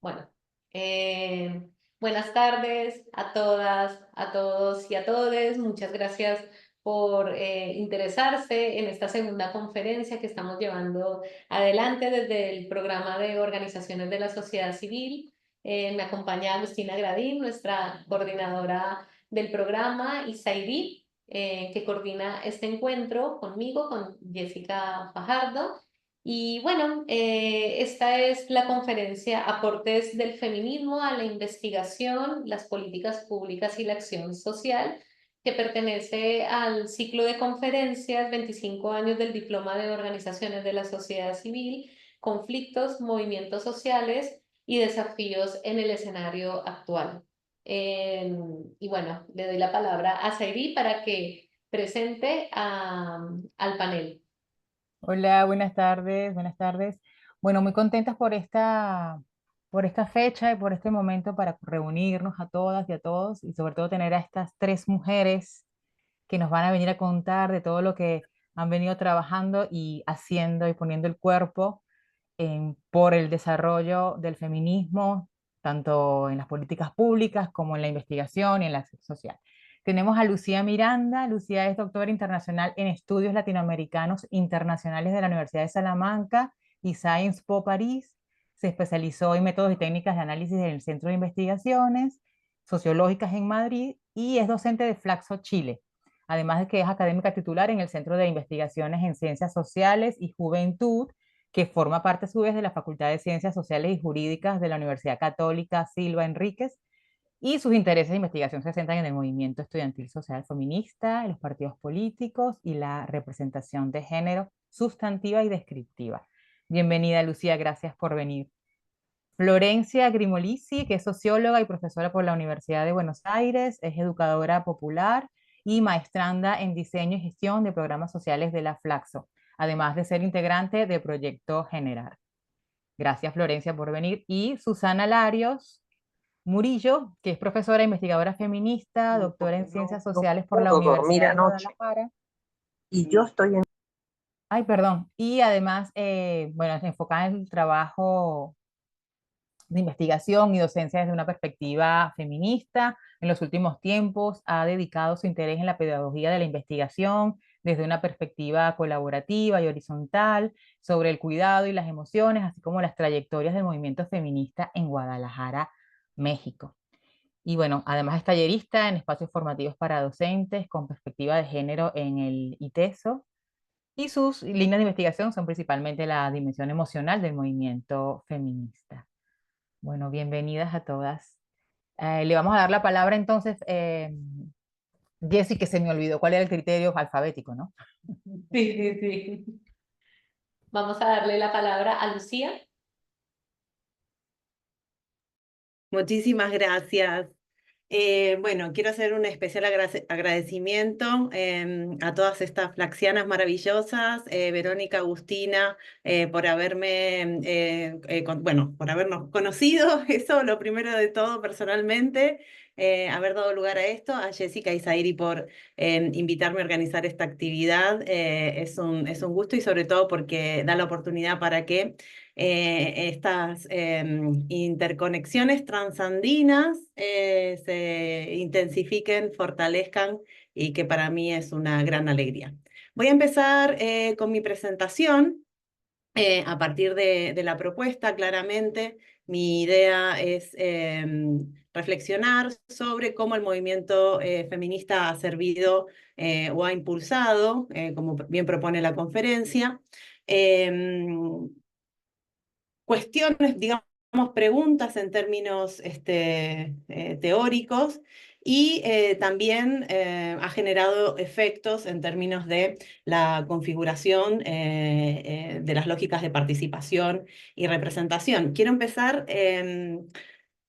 Bueno, buenas tardes a todas, a todos y a todes. Muchas gracias por interesarse en esta segunda conferencia que estamos llevando adelante desde el programa de organizaciones de la sociedad civil. Me acompaña Agustina Gradín, nuestra coordinadora del programa, y Saidí, que coordina este encuentro conmigo, con Jessica Fajardo. Y bueno, esta es la conferencia Aportes del feminismo a la investigación, las políticas públicas y la acción social, que pertenece al ciclo de conferencias 25 años del Diploma de Organizaciones de la Sociedad Civil, conflictos, movimientos sociales y desafíos en el escenario actual. Y bueno, le doy la palabra a Sairi para que presente al panel. Hola, buenas tardes, buenas tardes. Bueno, muy contentas por esta fecha y por este momento para reunirnos a todas y a todos y sobre todo tener a estas tres mujeres que nos van a venir a contar de todo lo que han venido trabajando y haciendo y poniendo el cuerpo por el desarrollo del feminismo, tanto en las políticas públicas como en la investigación y en la acción social. Tenemos a Lucía Miranda. Lucía es doctora internacional en estudios latinoamericanos internacionales de la Universidad de Salamanca y Sciences Po París. Se especializó en métodos y técnicas de análisis en el Centro de Investigaciones Sociológicas en Madrid y es docente de Flaxo Chile, además de que es académica titular en el Centro de Investigaciones en Ciencias Sociales y Juventud, que forma parte a su vez de la Facultad de Ciencias Sociales y Jurídicas de la Universidad Católica Silva Enríquez, y sus intereses de investigación se centran en el movimiento estudiantil social feminista, en los partidos políticos y la representación de género sustantiva y descriptiva. Bienvenida, Lucía, gracias por venir. Florencia Grimolisi, que es socióloga y profesora por la Universidad de Buenos Aires, es educadora popular y maestranda en diseño y gestión de programas sociales de la Flaxo, además de ser integrante de Proyecto Generar. Gracias, Florencia, por venir. Y Susana Larios Murillo, que es profesora e investigadora feminista, doctora en Porque ciencias no sociales por la puedo dormir Universidad de anoche Guadalajara. y yo estoy en... Ay, perdón. Y además, bueno, es enfocada en el trabajo de investigación y docencia desde una perspectiva feminista. En los últimos tiempos ha dedicado su interés en la pedagogía de la investigación desde una perspectiva colaborativa y horizontal sobre el cuidado y las emociones, así como las trayectorias del movimiento feminista en Guadalajara, México. Y bueno, además es tallerista en espacios formativos para docentes con perspectiva de género en el ITESO, y sus líneas de investigación son principalmente la dimensión emocional del movimiento feminista. Bueno, bienvenidas a todas. Le vamos a dar la palabra entonces, Jessy, que se me olvidó cuál era el criterio alfabético, ¿no? Sí, sí, sí. Vamos a darle la palabra a Lucía. Muchísimas gracias. Bueno, quiero hacer un especial agradecimiento a todas estas flaxianas maravillosas, Verónica, Agustina, por haberme, bueno, por habernos conocido, eso lo primero de todo personalmente, haber dado lugar a esto, a Jessica y Zairi por invitarme a organizar esta actividad. Es un gusto y sobre todo porque da la oportunidad para que estas interconexiones transandinas se intensifiquen, fortalezcan y que para mí es una gran alegría. Voy a empezar con mi presentación. A partir de la propuesta, claramente, mi idea es reflexionar sobre cómo el movimiento feminista ha servido o ha impulsado, como bien propone la conferencia, cuestiones, digamos, preguntas en términos teóricos y también ha generado efectos en términos de la configuración de las lógicas de participación y representación. Quiero empezar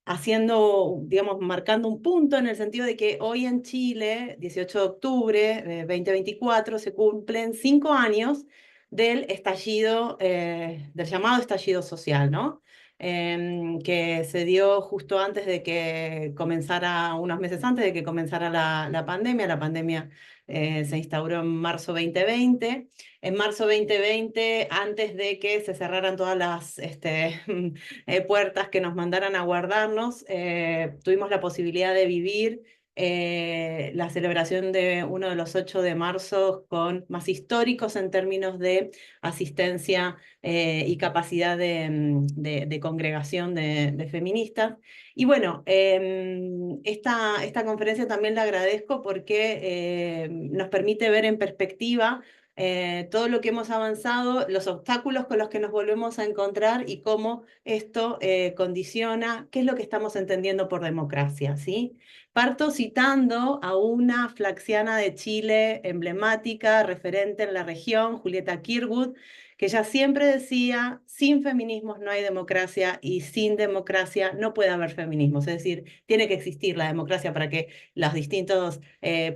haciendo, digamos, marcando un punto en el sentido de que hoy en Chile, 18 de octubre de 2024, se cumplen 5 años del estallido, del llamado estallido social, ¿no? Que se dio justo antes de que comenzara, unos meses antes de que comenzara la pandemia se instauró en marzo 2020. En marzo 2020, antes de que se cerraran todas las puertas que nos mandaran a guardarnos, tuvimos la posibilidad de vivir la celebración de uno de los 8 de marzo con más históricos en términos de asistencia y capacidad de congregación de feministas. Y bueno, esta conferencia también la agradezco porque nos permite ver en perspectiva todo lo que hemos avanzado, los obstáculos con los que nos volvemos a encontrar y cómo esto condiciona qué es lo que estamos entendiendo por democracia, ¿sí? Parto citando a una flaxiana de Chile emblemática, referente en la región, Julieta Kirwood, que ella siempre decía, sin feminismos no hay democracia y sin democracia no puede haber feminismos. Es decir, tiene que existir la democracia para que los distintos,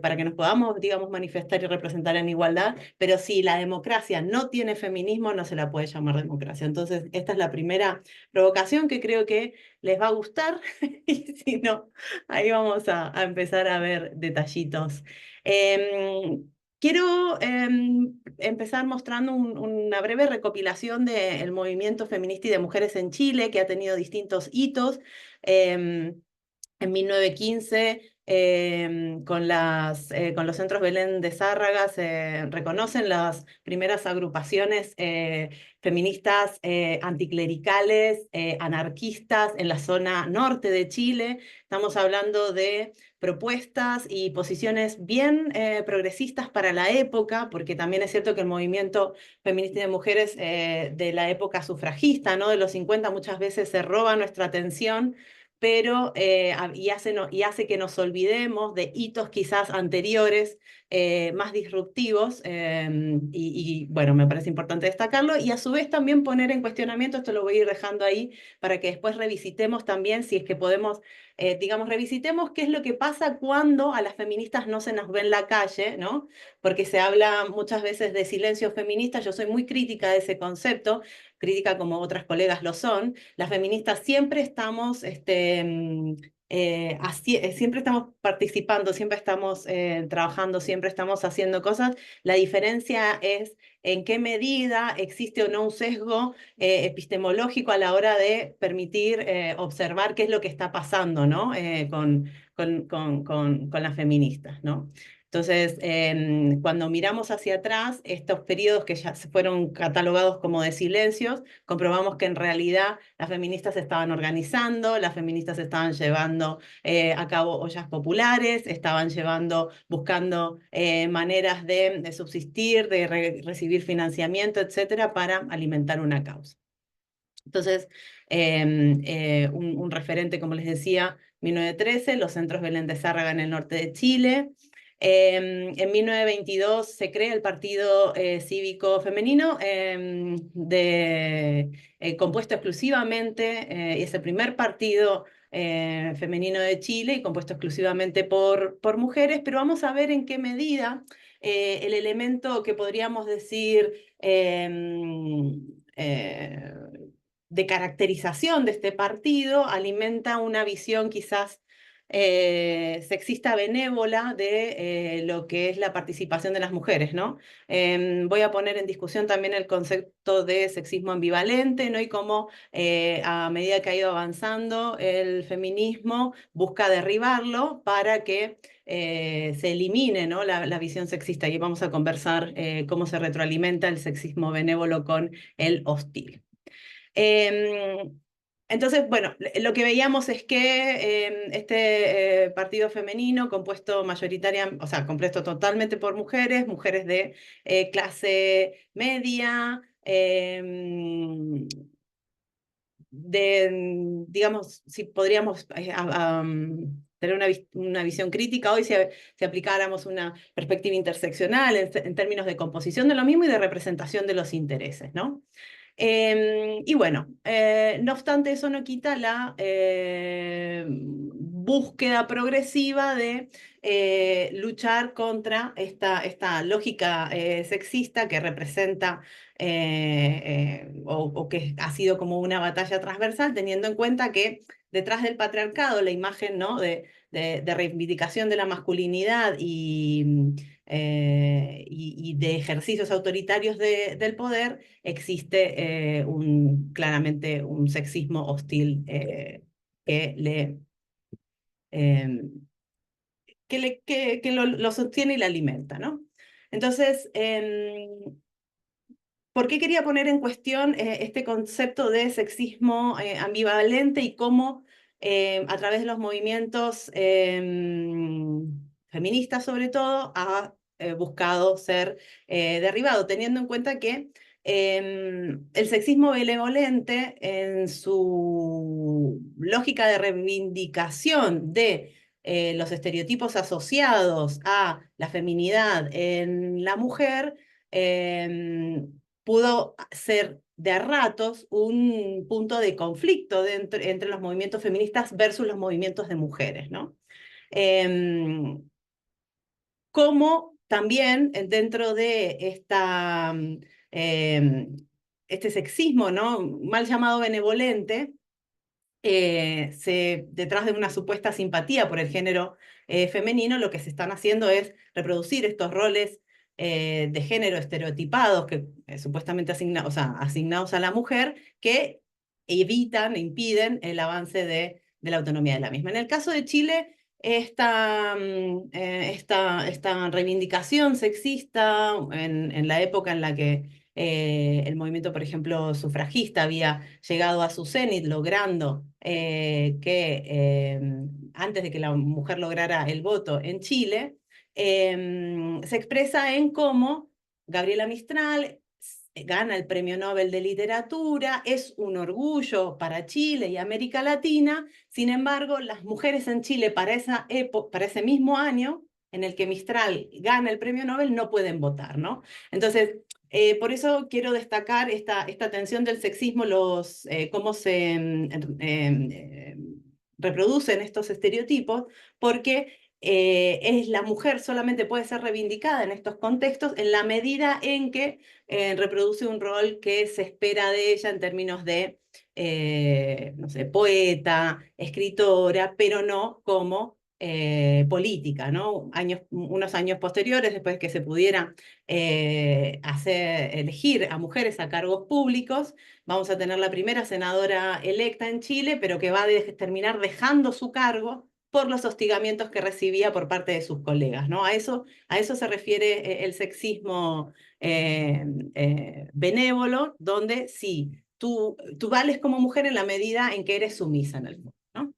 para que nos podamos, digamos, manifestar y representar en igualdad, pero si la democracia no tiene feminismo, no se la puede llamar democracia. Entonces, esta es la primera provocación que creo que les va a gustar, y si no, ahí vamos a empezar a ver detallitos. Quiero empezar mostrando una breve recopilación del movimiento feminista y de mujeres en Chile, que ha tenido distintos hitos. En 1915, con los centros Belén de Zárraga, se reconocen las primeras agrupaciones feministas anticlericales, anarquistas en la zona norte de Chile. Estamos hablando de propuestas y posiciones bien progresistas para la época, porque también es cierto que el movimiento feminista y de mujeres de la época sufragista, ¿no? De los 50, muchas veces se roba nuestra atención, pero y hace que nos olvidemos de hitos quizás anteriores, más disruptivos, bueno, me parece importante destacarlo, y a su vez también poner en cuestionamiento, esto lo voy a ir dejando ahí, para que después revisitemos también, si es que podemos, digamos, revisitemos qué es lo que pasa cuando a las feministas no se nos ve en la calle, ¿no? Porque se habla muchas veces de silencio feminista, yo soy muy crítica de ese concepto, crítica como otras colegas lo son. Las feministas siempre estamos, siempre estamos participando, siempre estamos trabajando, siempre estamos haciendo cosas. La diferencia es en qué medida existe o no un sesgo epistemológico a la hora de permitir observar qué es lo que está pasando, ¿no? Con las feministas, ¿no? Entonces, cuando miramos hacia atrás, estos periodos que ya se fueron catalogados como de silencios, comprobamos que en realidad las feministas se estaban organizando, las feministas estaban llevando a cabo ollas populares, estaban buscando maneras de subsistir, de recibir financiamiento, etcétera, para alimentar una causa. Entonces, un referente, como les decía, 1913, los centros Belén de Zárraga en el norte de Chile. En 1922 se crea el Partido Cívico Femenino, compuesto exclusivamente, es el primer partido femenino de Chile y compuesto exclusivamente por mujeres, pero vamos a ver en qué medida el elemento que podríamos decir de caracterización de este partido alimenta una visión quizás sexista benévola de lo que es la participación de las mujeres, ¿no? Voy a poner en discusión también el concepto de sexismo ambivalente, ¿no? Y cómo a medida que ha ido avanzando el feminismo busca derribarlo para que se elimine, ¿no? la visión sexista. Y vamos a conversar cómo se retroalimenta el sexismo benévolo con el hostil. Entonces, bueno, lo que veíamos es que este partido femenino compuesto mayoritariamente, o sea, compuesto totalmente por mujeres, mujeres de clase media, digamos, si podríamos tener una visión crítica hoy, si aplicáramos una perspectiva interseccional en términos de composición de lo mismo y de representación de los intereses, ¿no? Y bueno, no obstante, eso no quita la búsqueda progresiva de luchar contra esta lógica sexista que representa o que ha sido como una batalla transversal, teniendo en cuenta que detrás del patriarcado, la imagen, ¿no? de reivindicación de la masculinidad y y de ejercicios autoritarios del poder, existe claramente un sexismo hostil que le... em, que lo sostiene y la alimenta, ¿no? Entonces, ¿por qué quería poner en cuestión este concepto de sexismo ambivalente y cómo a través de los movimientos feministas sobre todo ha buscado ser derribado, teniendo en cuenta que el sexismo benevolente en su lógica de reivindicación de los estereotipos asociados a la feminidad en la mujer, pudo ser de a ratos un punto de conflicto entre los movimientos feministas versus los movimientos de mujeres, ¿no? Como también dentro de este sexismo, ¿no? Mal llamado benevolente, detrás de una supuesta simpatía por el género femenino, lo que se están haciendo es reproducir estos roles de género estereotipados, que supuestamente asignados a la mujer, que evitan e impiden el avance de la autonomía de la misma. En el caso de Chile, esta reivindicación sexista en la época en la que el movimiento, por ejemplo, sufragista había llegado a su cenit, logrando que antes de que la mujer lograra el voto en Chile, se expresa en cómo Gabriela Mistral gana el Premio Nobel de Literatura, es un orgullo para Chile y América Latina. Sin embargo, las mujeres en Chile para ese mismo año en el que Mistral gana el Premio Nobel no pueden votar, ¿no? Entonces, por eso quiero destacar esta tensión del sexismo, cómo se reproducen estos estereotipos, porque la mujer solamente puede ser reivindicada en estos contextos en la medida en que reproduce un rol que se espera de ella en términos de, no sé, poeta, escritora, pero no como política, ¿no? Unos años posteriores, después de que se pudiera elegir a mujeres a cargos públicos, vamos a tener la primera senadora electa en Chile, pero que va a terminar dejando su cargo por los hostigamientos que recibía por parte de sus colegas, ¿no? A eso se refiere el sexismo benévolo, donde sí, tú vales como mujer en la medida en que eres sumisa en el mundo, ¿no?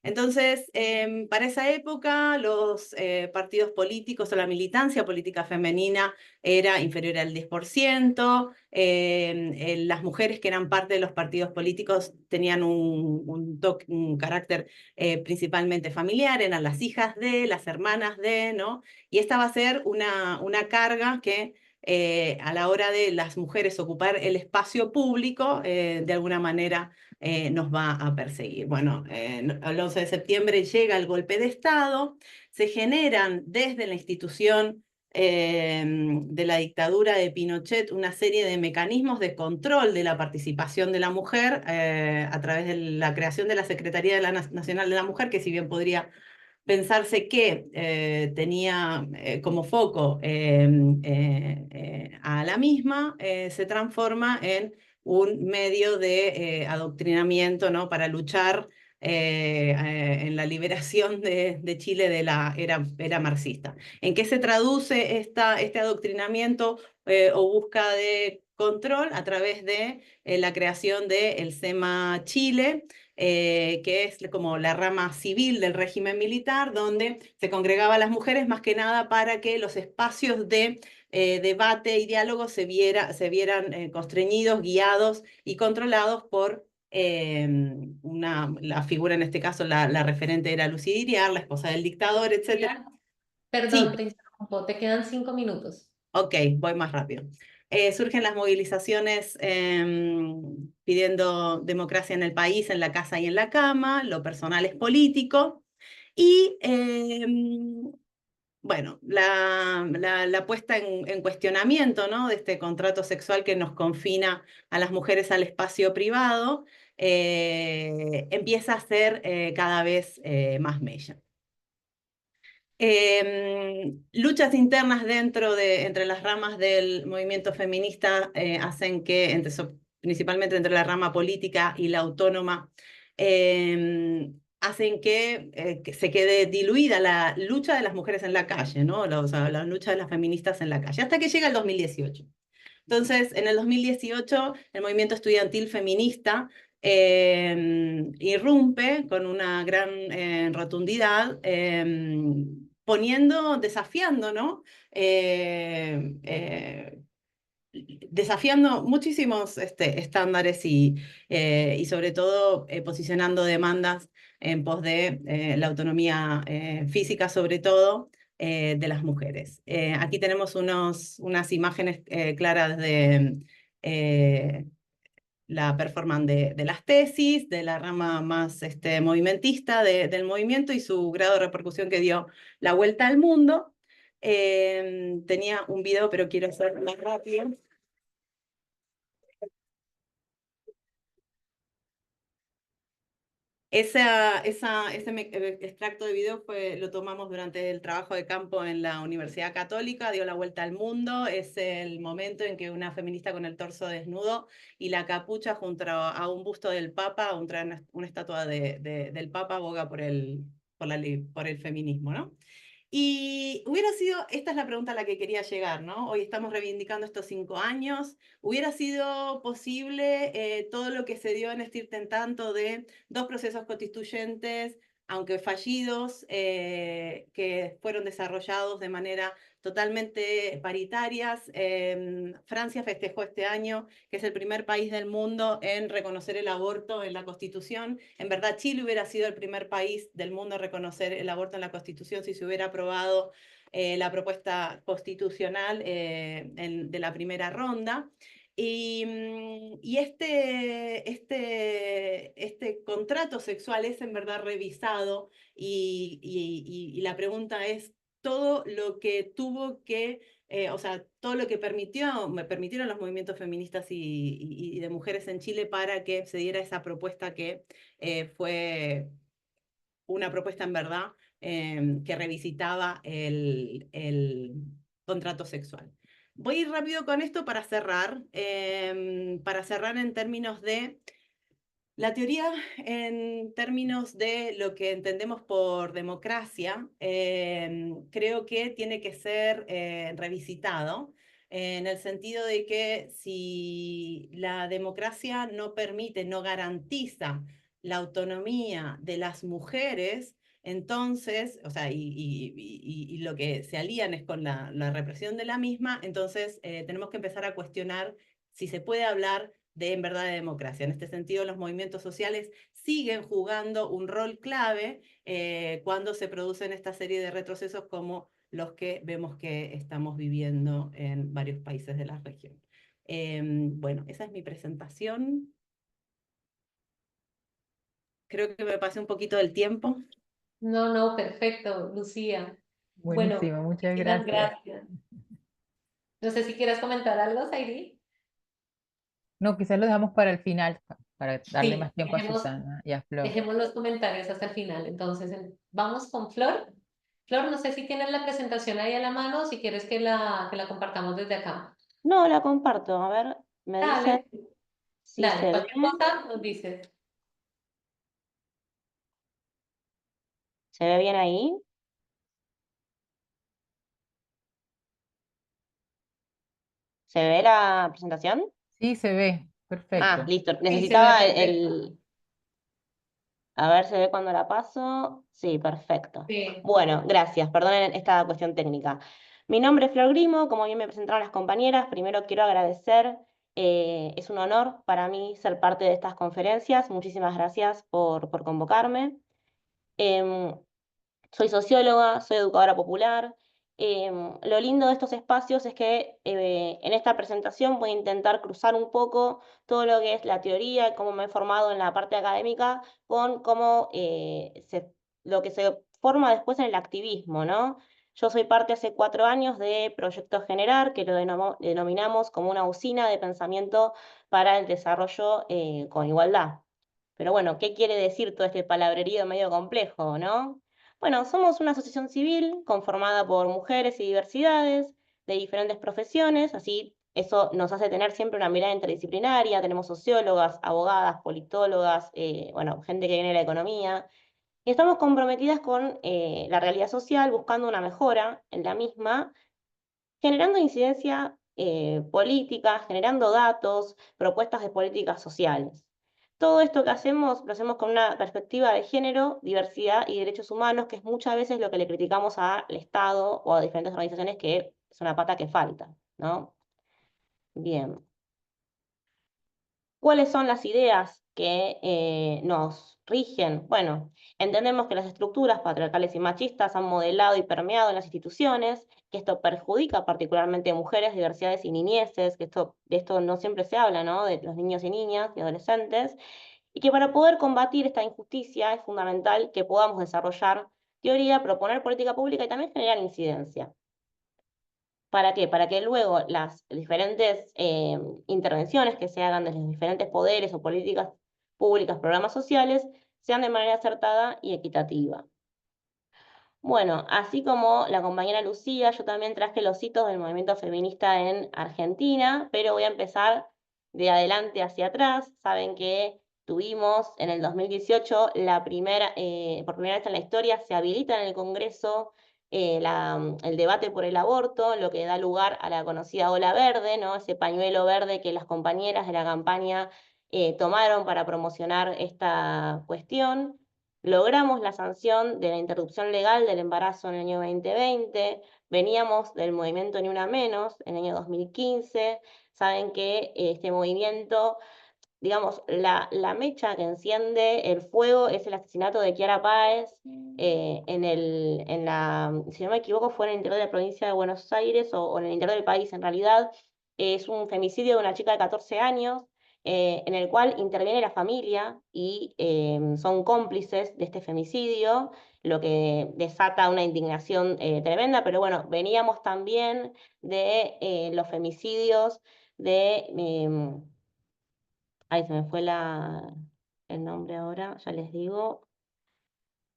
Entonces, para esa época, los partidos políticos o la militancia política femenina era inferior al 10%, las mujeres que eran parte de los partidos políticos tenían un carácter principalmente familiar, eran las hijas de, las hermanas de, ¿no? Y esta va a ser una carga que a la hora de las mujeres ocupar el espacio público, de alguna manera nos va a perseguir. Bueno, el 11 de septiembre llega el golpe de Estado, se generan desde la institución de la dictadura de Pinochet una serie de mecanismos de control de la participación de la mujer a través de la creación de la Secretaría Nacional de la Mujer, que si bien podría pensarse que tenía como foco a la misma, se transforma en un medio de adoctrinamiento, ¿no? Para luchar en la liberación de Chile de la era marxista. ¿En qué se traduce este adoctrinamiento o busca de control? A través de la creación del SEMA Chile, que es como la rama civil del régimen militar, donde se congregaban las mujeres más que nada para que los espacios de debate y diálogo se vieran constreñidos, guiados y controlados por la figura, en este caso la referente era Lucía Iriar, la esposa del dictador, etc. Perdón, Sí, te interrumpo, te quedan 5 minutos. ok, voy más rápido. Surgen las movilizaciones pidiendo democracia en el país, en la casa y en la cama, lo personal es político, y bueno, la puesta en cuestionamiento, ¿no? De este contrato sexual que nos confina a las mujeres al espacio privado, empieza a ser cada vez más mella. Luchas internas entre las ramas del movimiento feminista hacen que, principalmente entre la rama política y la autónoma, hacen que se quede diluida la lucha de las mujeres en la calle, ¿no? O sea, la lucha de las feministas en la calle, hasta que llega el 2018. Entonces, en el 2018, el movimiento estudiantil feminista irrumpe con una gran rotundidad, desafiando, ¿no? Desafiando muchísimos estándares y sobre todo posicionando demandas en pos de la autonomía física, sobre todo de las mujeres. Aquí tenemos unas imágenes claras de la performance de las tesis, de la rama más movimentista del movimiento y su grado de repercusión que dio la vuelta al mundo. Tenía un video, pero quiero hacer más rápido. Ese extracto de video lo tomamos durante el trabajo de campo en la Universidad Católica, dio la vuelta al mundo. Es el momento en que una feminista con el torso desnudo y la capucha junto a un busto del Papa, una estatua del Papa, aboga por el feminismo, ¿no? Y esta es la pregunta a la que quería llegar, ¿no? Hoy estamos reivindicando estos 5 años. ¿Hubiera sido posible todo lo que se dio en este tanto de 2 procesos constituyentes, aunque fallidos, que fueron desarrollados de manera totalmente paritarias? Francia festejó este año que es el primer país del mundo en reconocer el aborto en la Constitución. En verdad, Chile hubiera sido el primer país del mundo en reconocer el aborto en la Constitución si se hubiera aprobado la propuesta constitucional de la primera ronda. Y este contrato sexual es en verdad revisado y la pregunta es todo lo que tuvo que, o sea, todo lo que permitieron los movimientos feministas y de mujeres en Chile para que se diera esa propuesta que fue una propuesta en verdad que revisitaba el contrato sexual. Voy a ir rápido con esto para cerrar en términos de la teoría, en términos de lo que entendemos por democracia, creo que tiene que ser revisitado en el sentido de que si la democracia no permite, no garantiza la autonomía de las mujeres, entonces, o sea, y lo que se alían es con la represión de la misma, entonces tenemos que empezar a cuestionar si se puede hablar en verdad de democracia. En este sentido, los movimientos sociales siguen jugando un rol clave cuando se producen esta serie de retrocesos como los que vemos que estamos viviendo en varios países de la región. Bueno, esa es mi presentación. Creo que me pasé un poquito del tiempo. No, no, perfecto, Lucía. Bueno, Buenísimo, muchas muchísimas gracias. gracias. No sé si quieres comentar algo, Sairi. No, quizás lo dejamos para el final, para darle Sí, más tiempo a Susana y a Flor. dejemos los comentarios hasta el final. Entonces, vamos con Flor. Flor, no sé si tienes la presentación ahí a la mano o si quieres que la compartamos desde acá. No, la comparto. A ver, me dicen Dale, si dale, se ve. cualquier cosa nos dices. ¿Se ve bien ahí? ¿Se ve la presentación? Sí, se ve, Ah, perfecto. listo. Sí, se ve Necesitaba perfecto. A ver, ¿se ve cuando la paso? Sí, perfecto. Sí. Bueno, gracias. Perdonen esta cuestión técnica. Mi nombre es Flor Grimo, como bien me presentaron las compañeras, primero quiero agradecer, es un honor para mí ser parte de estas conferencias. Muchísimas gracias por convocarme. Em, Soy socióloga, soy educadora popular. Lo lindo de estos espacios es que en esta presentación voy a intentar cruzar un poco todo lo que es la teoría, cómo me he formado en la parte académica, con cómo lo que se forma después en el activismo, ¿no? Yo soy parte hace 4 años de Proyecto Generar, que lo denominamos como una usina de pensamiento para el desarrollo con igualdad. Pero bueno, ¿qué quiere decir todo este palabrerío medio complejo, no? Bueno, somos una asociación civil conformada por mujeres y diversidades de diferentes profesiones, así eso nos hace tener siempre una mirada interdisciplinaria, tenemos sociólogas, abogadas, politólogas, bueno, gente que viene de la economía, y estamos comprometidas con la realidad social, buscando una mejora en la misma, generando incidencia política, generando datos, propuestas de políticas sociales. Todo esto que hacemos lo hacemos con una perspectiva de género, diversidad y derechos humanos, que es muchas veces lo que le criticamos al Estado o a diferentes organizaciones, que es una pata que falta, ¿no? Bien. ¿Cuáles son las ideas que nos rigen? Bueno, entendemos que las estructuras patriarcales y machistas han modelado y permeado en las instituciones, que esto perjudica particularmente a mujeres, diversidades y niñeces, que de esto no siempre se habla, ¿no? De los niños y niñas y adolescentes, y que para poder combatir esta injusticia es fundamental que podamos desarrollar teoría, proponer política pública y también generar incidencia. ¿Para qué? Para que luego las diferentes intervenciones que se hagan desde los diferentes poderes o políticas públicas, programas sociales, sean de manera acertada y equitativa. Bueno, así como la compañera Lucía, yo también traje los hitos del movimiento feminista en Argentina, pero voy a empezar de adelante hacia atrás. Saben que tuvimos en el 2018 por primera vez en la historia, se habilita en el Congreso el debate por el aborto, lo que da lugar a la conocida ola verde, ¿no? Ese pañuelo verde que las compañeras de la campaña tomaron para promocionar esta cuestión. Logramos la sanción de la interrupción legal del embarazo en el año 2020, veníamos del movimiento Ni Una Menos en el año 2015, saben que este movimiento, digamos, la mecha que enciende el fuego es el asesinato de Kiara Páez, si no me equivoco, fue en el interior de la provincia de Buenos Aires o en el interior del país en realidad. Es un femicidio de una chica de 14 años, en el cual interviene la familia y son cómplices de este femicidio, lo que desata una indignación tremenda, pero bueno, veníamos también de los femicidios de... Ay, se me fue el nombre ahora, ya les digo.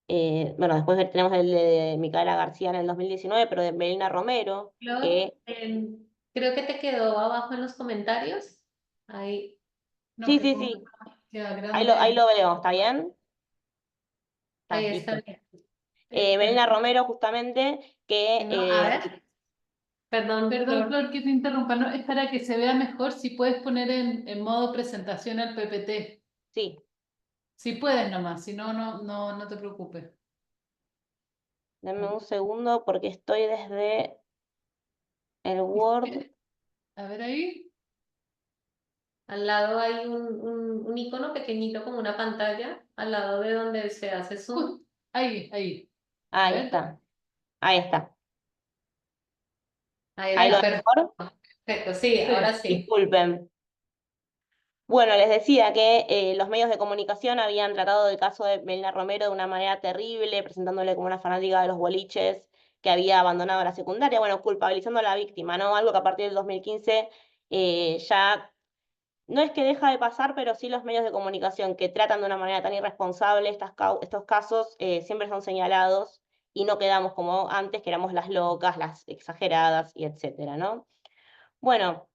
Bueno, después tenemos el de Micaela García en el 2019, pero de Melina Romero, Flor, que creo que te quedó abajo en los comentarios. Ahí, No, sí, que sí, como sí, queda ahí grande. lo veo, ¿está bien? ahí Está, está listo. bien. Melina Romero, justamente, que No, a ver, perdón, Perdón, Flor. Flor, que te interrumpa, ¿no? Es para que se vea mejor si puedes poner en modo presentación al PPT. sí, Si puedes nomás, si no, no te preocupes. denme un segundo porque estoy desde el Word. A ver ahí. Al lado hay un icono pequeñito como una pantalla, al lado de donde se hace zoom. Ahí. A Ahí ver. está, ahí está. Ahí Ahí lo está, ven mejor. perfecto, sí, ahora Sí. sí. Disculpen. Bueno, les decía que los medios de comunicación habían tratado el caso de Melina Romero de una manera terrible, presentándole como una fanática de los boliches que había abandonado la secundaria, bueno, culpabilizando a la víctima, ¿no? Algo que a partir del 2015 ya no es que deja de pasar, pero sí los medios de comunicación que tratan de una manera tan irresponsable estos casos siempre son señalados y no quedamos como antes, que éramos las locas, las exageradas y etcétera, ¿no? Bueno.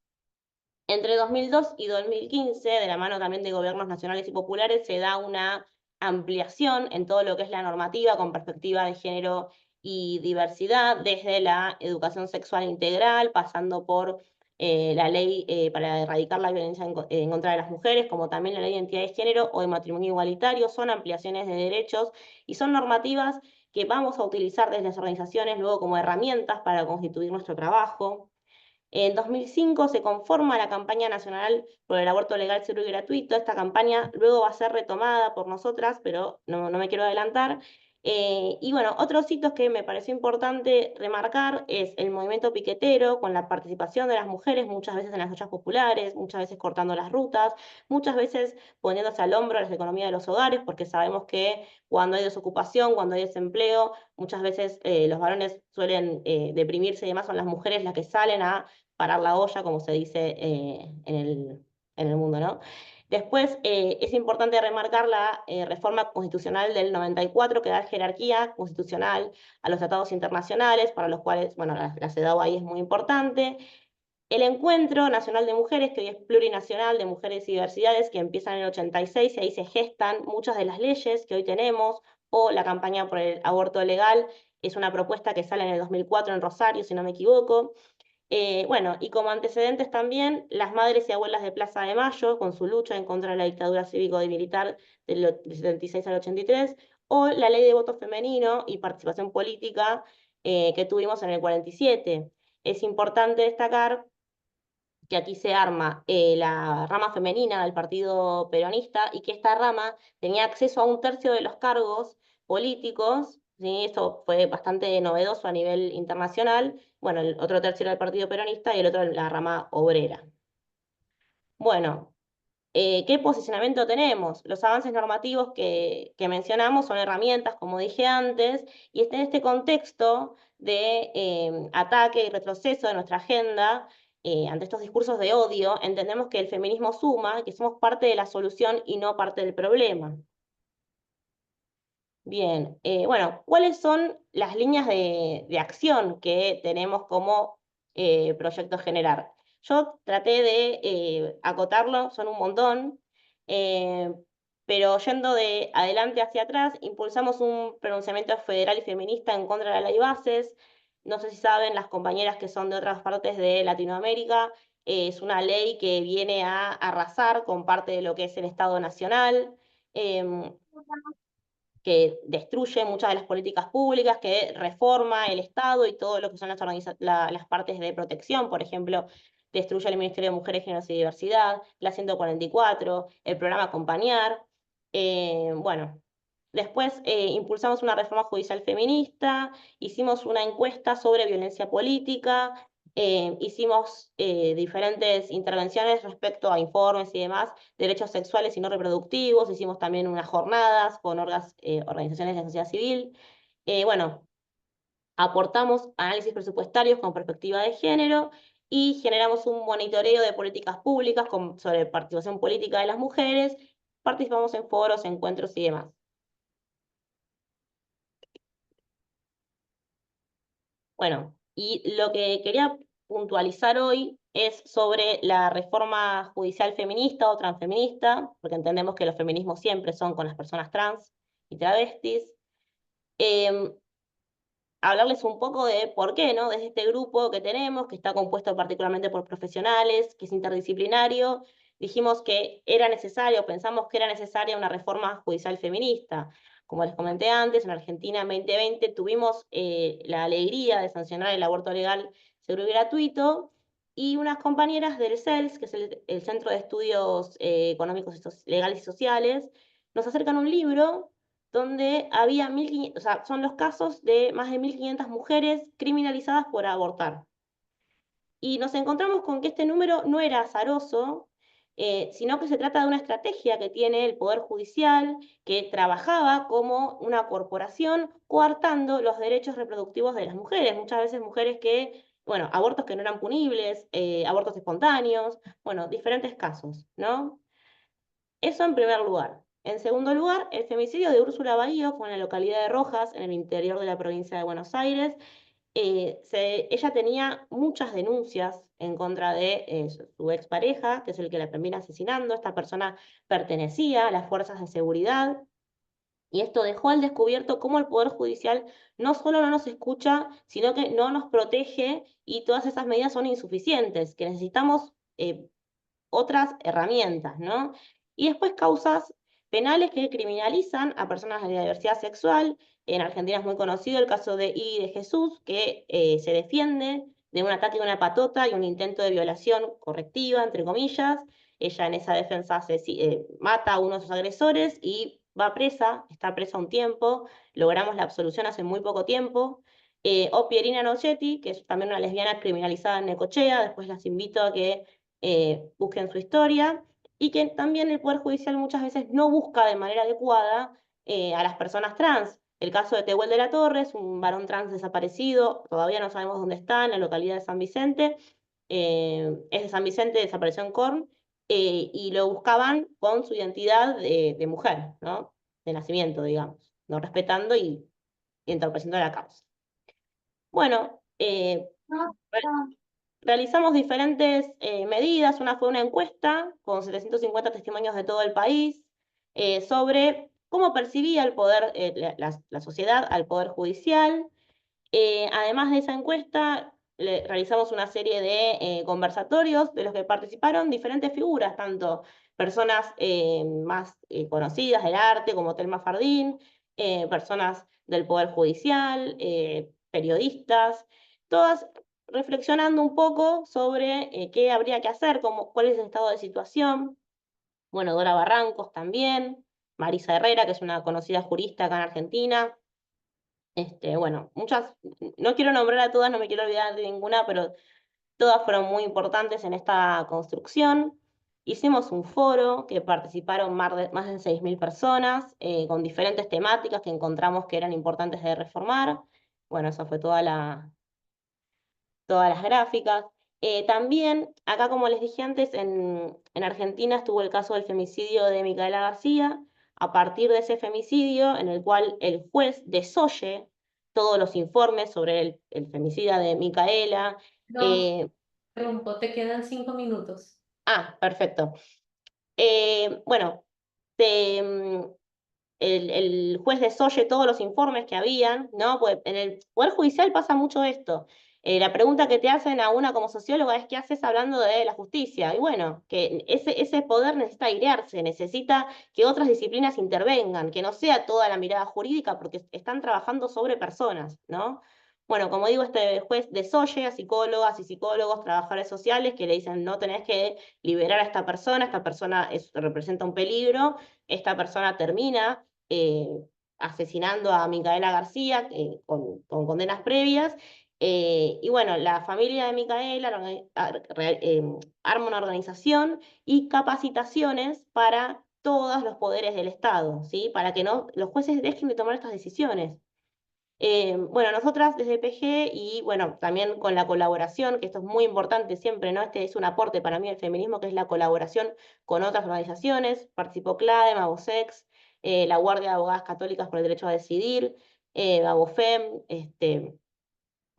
Entre 2002 y 2015, de la mano también de gobiernos nacionales y populares, se da una ampliación en todo lo que es la normativa con perspectiva de género y diversidad, desde la educación sexual integral, pasando por la ley para erradicar la violencia en contra de las mujeres, como también la ley de identidad de género o de matrimonio igualitario, son ampliaciones de derechos y son normativas que vamos a utilizar desde las organizaciones luego como herramientas para constituir nuestro trabajo. En 2005 se conforma la campaña nacional por el aborto legal, seguro y gratuito. Esta campaña luego va a ser retomada por nosotras, pero no me quiero adelantar. Y bueno, otros hitos que me pareció importante remarcar es el movimiento piquetero, con la participación de las mujeres, muchas veces en las ollas populares, muchas veces cortando las rutas, muchas veces poniéndose al hombro las economías de los hogares, porque sabemos que cuando hay desocupación, cuando hay desempleo, muchas veces los varones suelen deprimirse y demás, son las mujeres las que salen a parar la olla, como se dice en el mundo, ¿no? Después es importante remarcar la reforma constitucional del 94 que da jerarquía constitucional a los tratados internacionales, para los cuales, bueno, la CEDAW ahí es muy importante. El Encuentro Nacional de Mujeres, que hoy es plurinacional de mujeres y diversidades, que empieza en el 86 y ahí se gestan muchas de las leyes que hoy tenemos, o la campaña por el aborto legal, es una propuesta que sale en el 2004 en Rosario, si no me equivoco. Bueno, y como antecedentes también, las madres y abuelas de Plaza de Mayo, con su lucha en contra de la dictadura cívico y militar del 76 al 83, o la ley de voto femenino y participación política que tuvimos en el 47. Es importante destacar que aquí se arma la rama femenina del Partido Peronista y que esta rama tenía acceso a un tercio de los cargos políticos, ¿sí? Esto fue bastante novedoso a nivel internacional. Bueno, el otro tercio era el Partido Peronista y el otro la rama obrera. Bueno, ¿qué posicionamiento tenemos? Los avances normativos que mencionamos son herramientas, como dije antes, y en este contexto de ataque y retroceso de nuestra agenda, ante estos discursos de odio, entendemos que el feminismo suma, que somos parte de la solución y no parte del problema. Bien, bueno, ¿cuáles son las líneas de acción que tenemos como proyecto a generar? Yo traté de acotarlo, son un montón, eh, pero yendo de adelante hacia atrás, impulsamos un pronunciamiento federal y feminista en contra de la ley Bases. No sé si saben las compañeras que son de otras partes de Latinoamérica, es una ley que viene a arrasar con parte de lo que es el Estado Nacional. em, que destruye muchas de las políticas públicas, que reforma el Estado y todo lo que son las partes de protección, por ejemplo, destruye el Ministerio de Mujeres, Géneros y Diversidad, la 144, el programa Acompañar. Bueno, después impulsamos una reforma judicial feminista, hicimos una encuesta sobre violencia política, hicimos diferentes intervenciones respecto a informes y demás, derechos sexuales y no reproductivos, hicimos también unas jornadas con organizaciones de la sociedad civil. Bueno, aportamos análisis presupuestarios con perspectiva de género y generamos un monitoreo de políticas públicas sobre participación política de las mujeres, participamos en foros, encuentros y demás. Bueno, y lo que quería puntualizar hoy es sobre la reforma judicial feminista o transfeminista, porque entendemos que los feminismos siempre son con las personas trans y travestis. Em, Hablarles un poco de por qué, ¿no? Desde este grupo que tenemos, que está compuesto particularmente por profesionales, que es interdisciplinario, dijimos que era necesario, pensamos que era necesaria una reforma judicial feminista. Como les comenté antes, en Argentina en 2020 tuvimos la alegría de sancionar el aborto legal, seguro y gratuito, y unas compañeras del CELS, que es el Centro de Estudios Económicos, Legales y Sociales, nos acercan un libro donde había 1.500, o sea, son los casos de más de 1.500 mujeres criminalizadas por abortar. Y nos encontramos con que este número no era azaroso, sino que se trata de una estrategia que tiene el Poder Judicial, que trabajaba como una corporación coartando los derechos reproductivos de las mujeres. Muchas veces mujeres que, bueno, abortos que no eran punibles, abortos espontáneos, bueno, diferentes casos, ¿no? Eso en primer lugar. En segundo lugar, el femicidio de Úrsula Baío fue en la localidad de Rojas, en el interior de la provincia de Buenos Aires. Ella tenía muchas denuncias en contra de su expareja, que es el que la termina asesinando. Esta persona pertenecía a las fuerzas de seguridad. Y esto dejó al descubierto cómo el Poder Judicial no solo no nos escucha, sino que no nos protege y todas esas medidas son insuficientes, que necesitamos otras herramientas, ¿no? Y después causas penales que criminalizan a personas de la diversidad sexual. En Argentina es muy conocido el caso de I de Jesús, que se defiende de un ataque de una patota y un intento de violación correctiva, entre comillas. Ella en esa defensa mata a uno de sus agresores y va presa, está presa un tiempo. Logramos la absolución hace muy poco tiempo. O Pierina Nochetti, que es también una lesbiana criminalizada en Necochea. Después las invito a que busquen su historia, y que también el Poder Judicial muchas veces no busca de manera adecuada a las personas trans. El caso de Tehuel de la Torre es un varón trans desaparecido, todavía no sabemos dónde está, en la localidad de San Vicente. Es de San Vicente, desapareció en Corn, y lo buscaban con su identidad de mujer, ¿no? De nacimiento, digamos, no respetando y entorpeciendo la causa. Bueno, realizamos diferentes medidas. Una fue una encuesta con 750 testimonios de todo el país sobre cómo percibía el poder, la sociedad al poder judicial. Además de esa encuesta, realizamos una serie de conversatorios de los que participaron diferentes figuras, tanto personas más conocidas del arte como Telma Fardín, personas del Poder Judicial, periodistas, todas reflexionando un poco sobre qué habría que hacer, cuál es el estado de situación. Bueno, Dora Barrancos también, Marisa Herrera, que es una conocida jurista acá en Argentina. Bueno, muchas, no quiero nombrar a todas, no me quiero olvidar de ninguna, pero todas fueron muy importantes en esta construcción. Hicimos un foro que participaron más de 6.000 personas con diferentes temáticas que encontramos que eran importantes de reformar. Bueno, esa fue todas las gráficas. También, acá como les dije antes, en Argentina estuvo el caso del femicidio de Micaela García. A partir de ese femicidio, en el cual el juez desoye todos los informes sobre el femicida de Micaela. No, interrumpo, te quedan 5 minutos. Perfecto. Bueno, el juez desoye todos los informes que habían, ¿no? Pues en el Poder Judicial pasa mucho esto. La pregunta que te hacen a una como socióloga es ¿qué haces hablando de la justicia? Y bueno, que ese poder necesita airearse, necesita que otras disciplinas intervengan, que no sea toda la mirada jurídica, porque están trabajando sobre personas, ¿no? Bueno, como digo, este juez desoye a psicólogas y psicólogos, trabajadores sociales, que le dicen no tenés que liberar a esta persona representa un peligro, esta persona termina asesinando a Micaela García con condenas previas. Y bueno, la familia de Micaela arma una organización y capacitaciones para todos los poderes del Estado, ¿sí? Para que los jueces dejen de tomar estas decisiones. Bueno, nosotras desde PG y bueno, también con la colaboración, que esto es muy importante siempre, ¿no? Este es un aporte para mí del feminismo, que es la colaboración con otras organizaciones. Participó CLADE, Mabosex, la Guardia de Abogadas Católicas por el Derecho a Decidir, Babofem,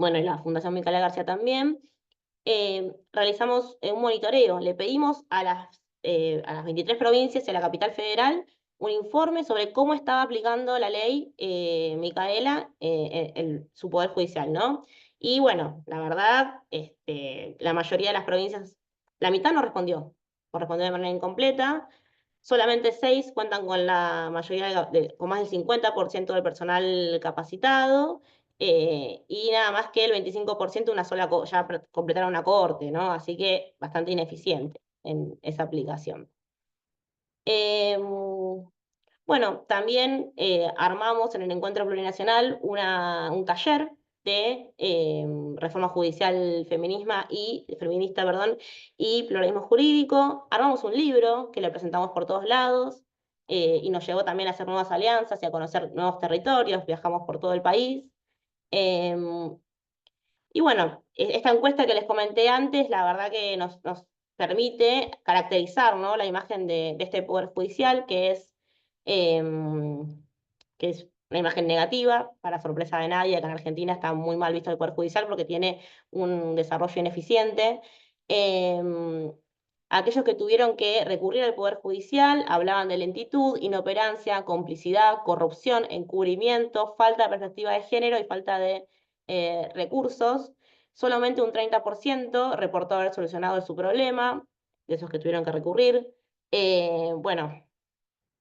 bueno, y la Fundación Micaela García también. Realizamos un monitoreo, le pedimos a las 23 provincias y a la capital federal un informe sobre cómo estaba aplicando la ley Micaela su poder judicial, ¿no? Y bueno, la verdad, la mayoría de las provincias, la mitad no respondió, o respondió de manera incompleta. Solamente 6 cuentan con la mayoría, con más del 50% del personal capacitado, y nada más que el 25% ya completaron una cohorte, ¿no? Así que bastante ineficiente en esa aplicación. Em, bueno, también armamos en el Encuentro Plurinacional un taller de reforma judicial feminista, perdón, y pluralismo jurídico. Armamos un libro que le presentamos por todos lados y nos llevó también a hacer nuevas alianzas y a conocer nuevos territorios. Viajamos por todo el país. Em, y bueno, esta encuesta que les comenté antes, la verdad que nos permite caracterizar, ¿no? La imagen de este Poder Judicial, que es una imagen negativa, para sorpresa de nadie. Acá en Argentina está muy mal visto el Poder Judicial porque tiene un desarrollo ineficiente. Aquellos que tuvieron que recurrir al Poder Judicial hablaban de lentitud, inoperancia, complicidad, corrupción, encubrimiento, falta de perspectiva de género y falta de recursos. Solamente un 30% reportó haber solucionado su problema, de esos que tuvieron que recurrir. Bueno,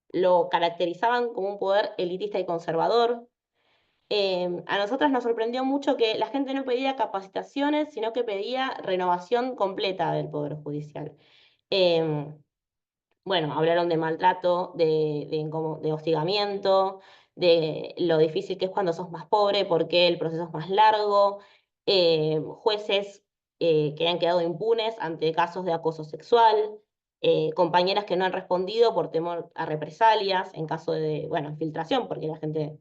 lo caracterizaban como un poder elitista y conservador. A nosotras nos sorprendió mucho que la gente no pedía capacitaciones, sino que pedía renovación completa del Poder Judicial. Bueno, hablaron de maltrato, de hostigamiento, de lo difícil que es cuando sos más pobre, porque el proceso es más largo, jueces que han quedado impunes ante casos de acoso sexual, compañeras que no han respondido por temor a represalias en caso de, bueno, filtración, porque la gente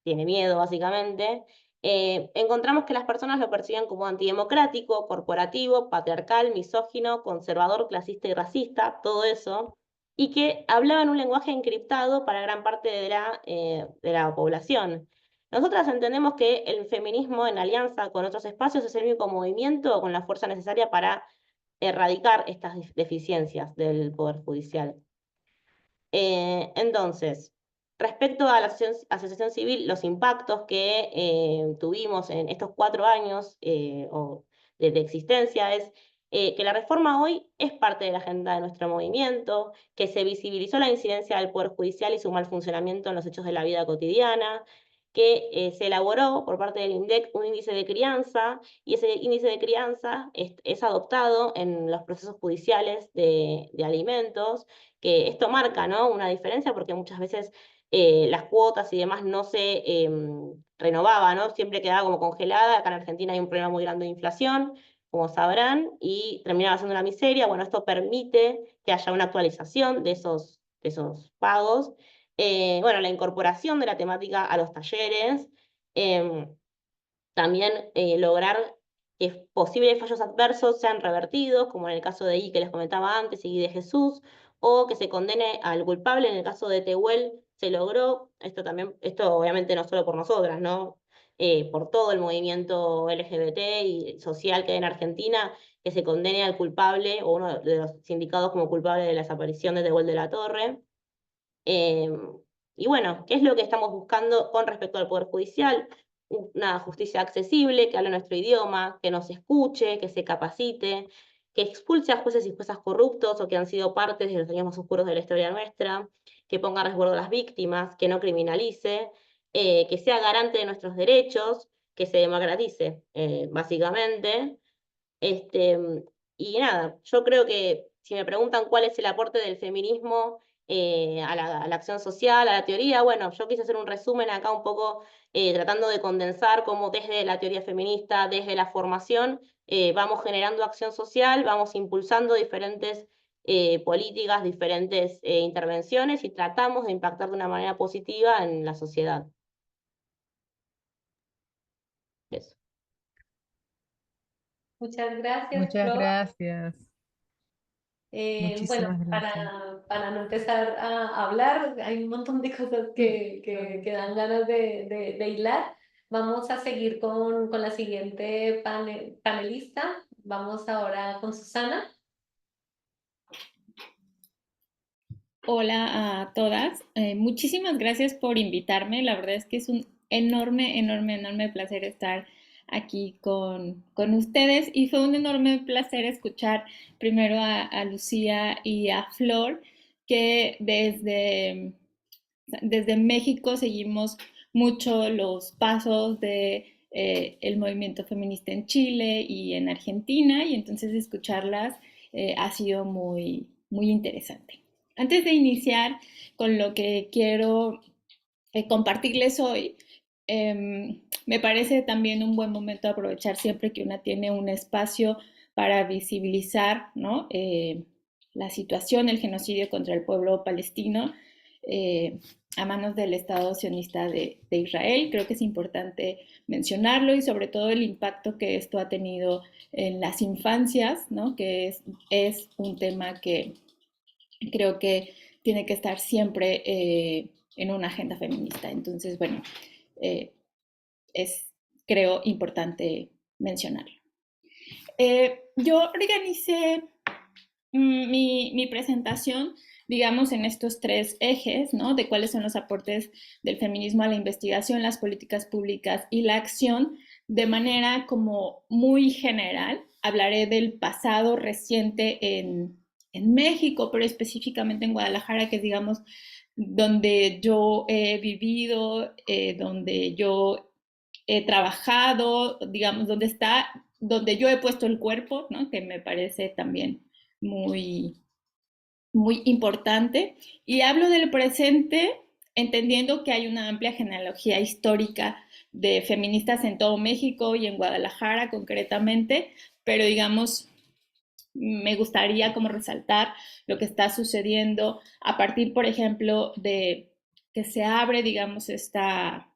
tiene miedo, básicamente. encontramos que las personas lo percibían como antidemocrático, corporativo, patriarcal, misógino, conservador, clasista y racista, todo eso, y que hablaban un lenguaje encriptado para gran parte de la población. Nosotras entendemos que el feminismo en alianza con otros espacios es el único movimiento con la fuerza necesaria para erradicar estas deficiencias del Poder Judicial. Entonces, respecto a la asociación civil, los impactos que tuvimos en estos 4 años de existencia es que la reforma hoy es parte de la agenda de nuestro movimiento, que se visibilizó la incidencia del Poder Judicial y su mal funcionamiento en los hechos de la vida cotidiana, que se elaboró por parte del INDEC un índice de crianza, y ese índice de crianza es adoptado en los procesos judiciales de alimentos, que esto marca, ¿no?, una diferencia porque muchas veces las cuotas y demás no se renovaban, ¿no? Siempre quedaba como congelada. Acá en Argentina hay un problema muy grande de inflación, como sabrán, y terminaba siendo una miseria. Bueno, esto permite que haya una actualización de esos pagos. Bueno, la incorporación de la temática a los talleres, también lograr que posibles fallos adversos sean revertidos, como en el caso de I que les comentaba antes, y de Jesús, o que se condene al culpable. En el caso de Tehuel se logró, esto obviamente no solo por nosotras, ¿no? Por todo el movimiento LGBT y social que hay en Argentina, que se condene al culpable, o uno de los sindicados como culpable de la desaparición de Tehuel de la Torre. Y bueno, ¿qué es lo que estamos buscando con respecto al Poder Judicial? Una justicia accesible, que hable nuestro idioma, que nos escuche, que se capacite, que expulse a jueces y juezas corruptos o que han sido parte de los años más oscuros de la historia nuestra, que ponga a resguardo a las víctimas, que no criminalice, que sea garante de nuestros derechos, que se democratice, básicamente. Y nada, yo creo que si me preguntan cuál es el aporte del feminismo a la acción social, a la teoría, bueno, yo quise hacer un resumen acá un poco tratando de condensar cómo desde la teoría feminista, desde la formación, vamos generando acción social, vamos impulsando diferentes políticas, diferentes intervenciones y tratamos de impactar de una manera positiva en la sociedad. Eso. Muchas gracias, Muchas Flor. gracias. Bueno, Muchísimas gracias. para no empezar a hablar, hay un montón de cosas que dan ganas de hilar. Vamos a seguir con la siguiente panelista. Vamos ahora con Susana. Hola a todas. Muchísimas gracias por invitarme. La verdad es que es un enorme placer estar aquí con ustedes, y fue un enorme placer escuchar primero a Lucía y a Flor, que desde México seguimos mucho los pasos de el movimiento feminista en Chile y en Argentina, y entonces escucharlas ha sido muy interesante. Antes de iniciar con lo que quiero compartirles hoy, me parece también un buen momento aprovechar siempre que una tiene un espacio para visibilizar, ¿no?, la situación, el genocidio contra el pueblo palestino a manos del Estado sionista de Israel. Creo que es importante mencionarlo, y sobre todo el impacto que esto ha tenido en las infancias, ¿no?, que es un tema que creo que tiene que estar siempre en una agenda feminista. Entonces, bueno, creo importante mencionarlo. Yo organicé mi presentación, digamos, en estos 3 ejes, ¿no?, de cuáles son los aportes del feminismo a la investigación, las políticas públicas y la acción, de manera como muy general. Hablaré del pasado reciente en México, pero específicamente en Guadalajara, que es, digamos, donde yo he vivido, donde yo he trabajado, digamos, donde yo he puesto el cuerpo, ¿no?, que me parece también muy importante. Y hablo del presente entendiendo que hay una amplia genealogía histórica de feministas en todo México y en Guadalajara concretamente, pero digamos, me gustaría como resaltar lo que está sucediendo a partir, por ejemplo, de que se abre, digamos, esta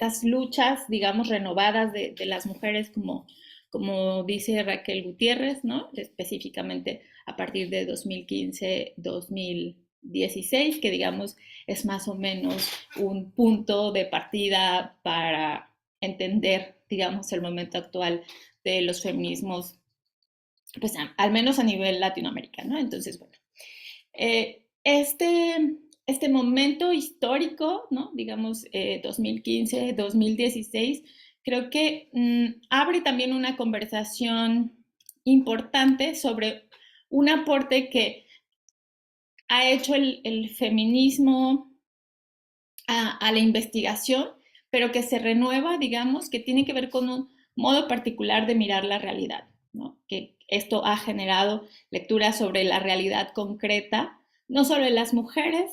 estas luchas, digamos, renovadas de las mujeres, como dice Raquel Gutiérrez, ¿no? Específicamente a partir de 2015-2016, que digamos es más o menos un punto de partida para entender, digamos, el momento actual de los feminismos, pues al menos a nivel latinoamericano, ¿no? Entonces, bueno, este momento histórico, ¿no? Digamos, 2015-2016, creo que abre también una conversación importante sobre un aporte que ha hecho el feminismo a la investigación, pero que se renueva, digamos, que tiene que ver con un modo particular de mirar la realidad, ¿no? Que esto ha generado lecturas sobre la realidad concreta, no solo de las mujeres,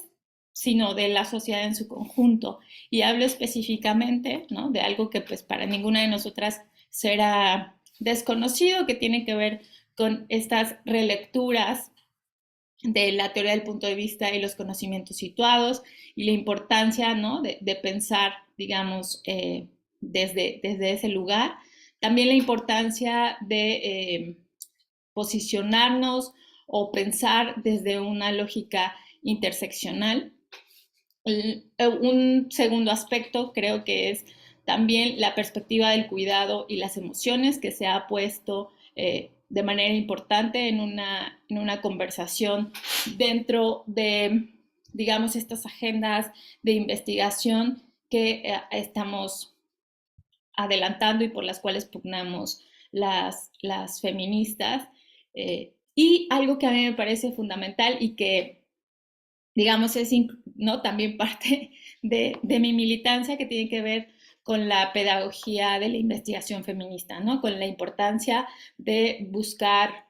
sino de la sociedad en su conjunto. Y hablo específicamente, ¿no? De algo que pues para ninguna de nosotras será desconocido, que tiene que ver con estas relecturas de la teoría del punto de vista y los conocimientos situados y la importancia, ¿no? de pensar, digamos, desde ese lugar. También la importancia de posicionarnos o pensar desde una lógica interseccional. Un segundo aspecto creo que es también la perspectiva del cuidado y las emociones, que se ha puesto de manera importante en una conversación dentro de, digamos, estas agendas de investigación que estamos adelantando y por las cuales pugnamos las feministas. Y algo que a mí me parece fundamental y que, digamos, es, ¿no?, también parte de mi militancia, que tiene que ver con la pedagogía de la investigación feminista, ¿no? Con la importancia de buscar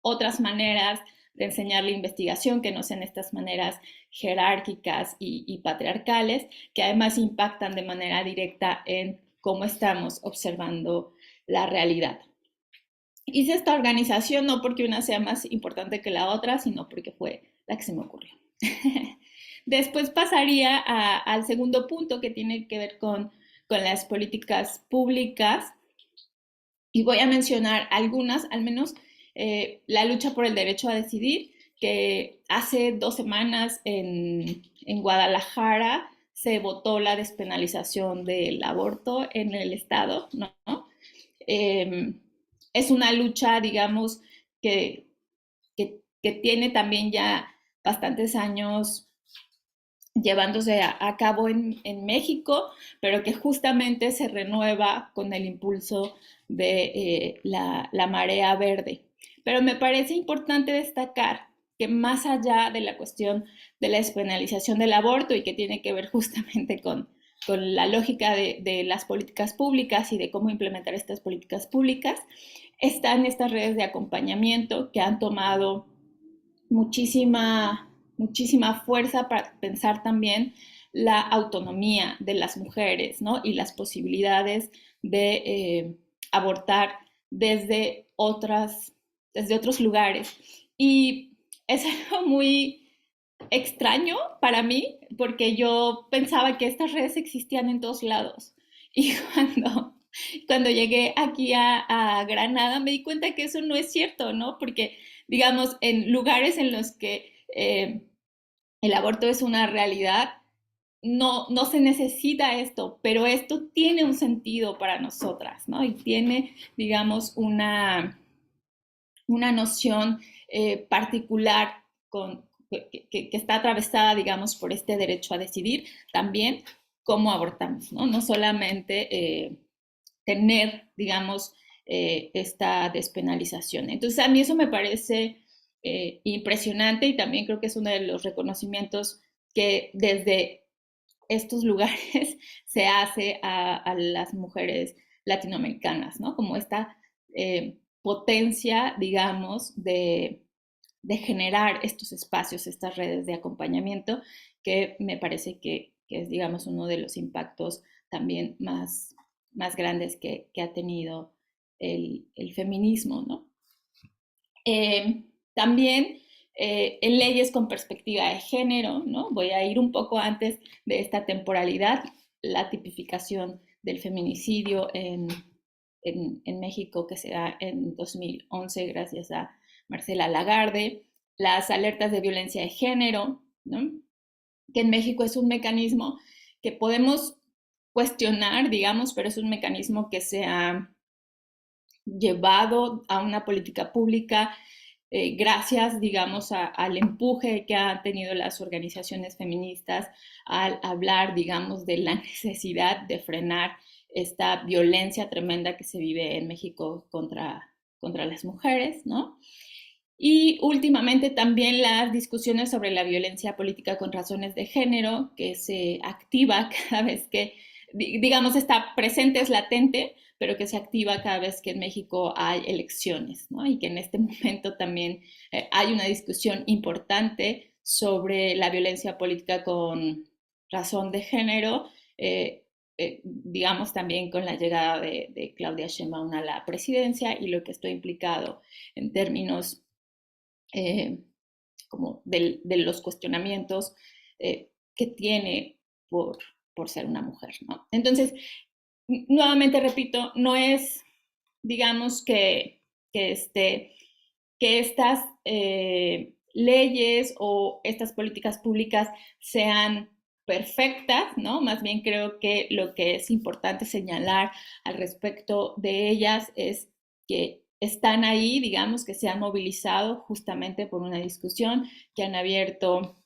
otras maneras de enseñar la investigación que no sean estas maneras jerárquicas y patriarcales, que además impactan de manera directa en cómo estamos observando la realidad. Hice esta organización no porque una sea más importante que la otra, sino porque fue la que se me ocurrió. Después pasaría al segundo punto, que tiene que ver con las políticas públicas, y voy a mencionar algunas, al menos la lucha por el derecho a decidir, que hace 2 semanas en Guadalajara se votó la despenalización del aborto en el estado, ¿no? Es una lucha, digamos, que tiene también ya bastantes años llevándose a cabo en México, pero que justamente se renueva con el impulso de la marea verde. Pero me parece importante destacar que más allá de la cuestión de la despenalización del aborto, y que tiene que ver justamente con la lógica de las políticas públicas y de cómo implementar estas políticas públicas, están estas redes de acompañamiento que han tomado muchísima fuerza para pensar también la autonomía de las mujeres, ¿no? Y las posibilidades de abortar desde otros lugares. Y es algo muy extraño para mí, porque yo pensaba que estas redes existían en todos lados. Y cuando llegué aquí a Granada me di cuenta que eso no es cierto, ¿no? Porque, digamos, en lugares en los que el aborto es una realidad, no se necesita esto, pero esto tiene un sentido para nosotras, ¿no? Y tiene, digamos, una noción particular que está atravesada, digamos, por este derecho a decidir también cómo abortamos, ¿no? No solamente tener, digamos, esta despenalización. Entonces, a mí eso me parece impresionante, y también creo que es uno de los reconocimientos que desde estos lugares se hace a las mujeres latinoamericanas, ¿no? Como esta potencia, digamos, de generar estos espacios, estas redes de acompañamiento, que me parece que es, digamos, uno de los impactos también más grandes que ha tenido el feminismo, ¿no? También en leyes con perspectiva de género, ¿no? Voy a ir un poco antes de esta temporalidad. la tipificación del feminicidio en México, que se da en 2011 gracias a Marcela Lagarde, las alertas de violencia de género, ¿no? Que en México es un mecanismo que podemos cuestionar, digamos, pero es un mecanismo que se ha llevado a una política pública gracias, digamos, al empuje que han tenido las organizaciones feministas al hablar, digamos, de la necesidad de frenar esta violencia tremenda que se vive en México contra las mujeres, ¿no? Y últimamente también las discusiones sobre la violencia política con razones de género, que se activa cada vez que, digamos, está presente, es latente, pero que se activa cada vez que en México hay elecciones, ¿no? Y que en este momento también hay una discusión importante sobre la violencia política con razón de género, digamos también con la llegada de Claudia Sheinbaum a la presidencia y lo que esto ha implicado en términos como de los cuestionamientos que tiene por ser una mujer, ¿no? Entonces, nuevamente repito, no es, digamos, que estas leyes o estas políticas públicas sean perfectas, ¿no? Más bien creo que lo que es importante señalar al respecto de ellas es que están ahí, digamos, que se han movilizado justamente por una discusión que han abierto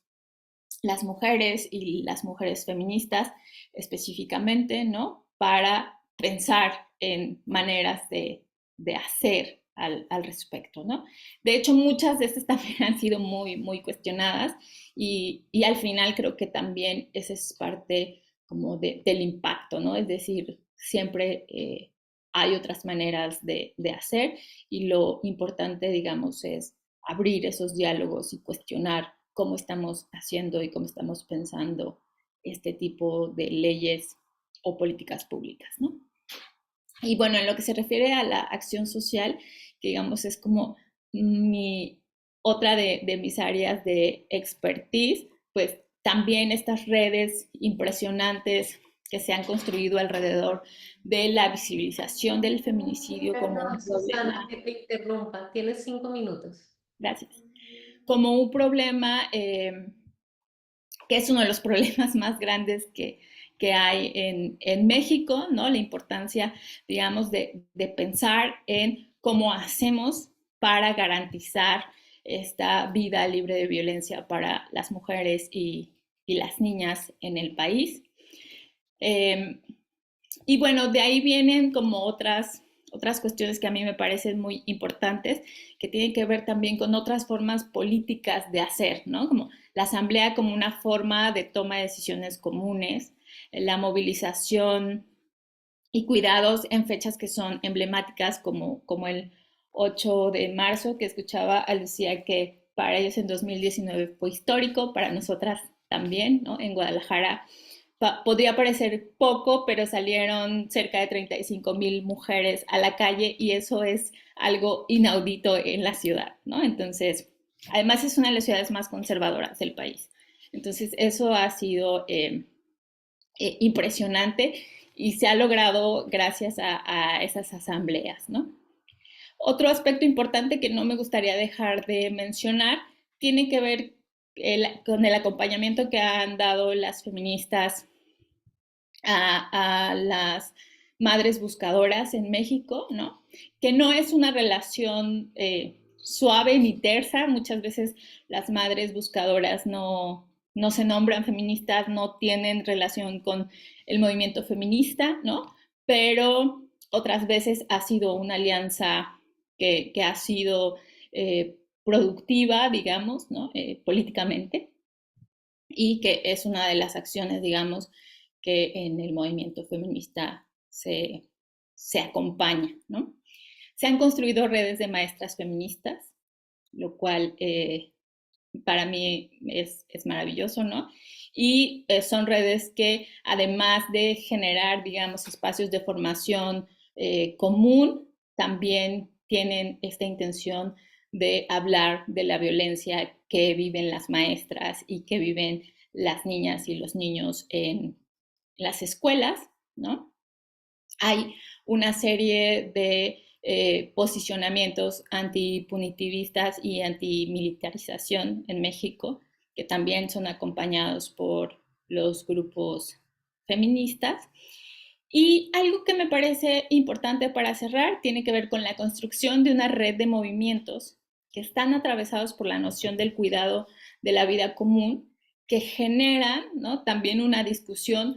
las mujeres y las mujeres feministas específicamente, ¿no? Para pensar en maneras de hacer al respecto, ¿no? De hecho, muchas de estas también han sido muy, muy cuestionadas y al final creo que también esa es parte como del impacto, ¿no? Es decir, siempre hay otras maneras de hacer y lo importante, digamos, es abrir esos diálogos y cuestionar cómo estamos haciendo y cómo estamos pensando este tipo de leyes o políticas públicas, ¿no? Y bueno, en lo que se refiere a la acción social, que digamos es como otra de mis áreas de expertise, pues también estas redes impresionantes que se han construido alrededor de la visibilización del feminicidio como un Perdón, Susana, problema. que te interrumpa. Tienes 5 minutos. Gracias. Como un problema que es uno de los problemas más grandes que hay en México, ¿no? La importancia, digamos, de pensar en cómo hacemos para garantizar esta vida libre de violencia para las mujeres y las niñas en el país. Y bueno, de ahí vienen como otras cuestiones que a mí me parecen muy importantes, que tienen que ver también con otras formas políticas de hacer, ¿no? Como la asamblea como una forma de toma de decisiones comunes, la movilización y cuidados en fechas que son emblemáticas como el 8 de marzo, que escuchaba a Lucía que para ellos en 2019 fue histórico, para nosotras también, ¿no? En Guadalajara podría parecer poco, pero salieron cerca de 35,000 mujeres a la calle y eso es algo inaudito en la ciudad, ¿no? Entonces, además es una de las ciudades más conservadoras del país. Entonces, eso ha sido impresionante y se ha logrado gracias a esas asambleas, ¿no? Otro aspecto importante que no me gustaría dejar de mencionar tiene que ver con el acompañamiento que han dado las feministas a las madres buscadoras en México, ¿no? Que no es una relación suave ni tersa. Muchas veces las madres buscadoras no se nombran feministas, no tienen relación con el movimiento feminista, ¿no? Pero otras veces ha sido una alianza que ha sido productiva, digamos, ¿no? Políticamente, y que es una de las acciones, digamos, que en el movimiento feminista se acompaña, ¿no? Se han construido redes de maestras feministas, lo cual para mí es maravilloso, ¿no? Y son redes que además de generar, digamos, espacios de formación común, también tienen esta intención de hablar de la violencia que viven las maestras y que viven las niñas y los niños en las escuelas, ¿no? Hay una serie de posicionamientos antipunitivistas y antimilitarización en México, que también son acompañados por los grupos feministas. Y algo que me parece importante para cerrar tiene que ver con la construcción de una red de movimientos que están atravesados por la noción del cuidado de la vida común, que generan, ¿no?, también una discusión,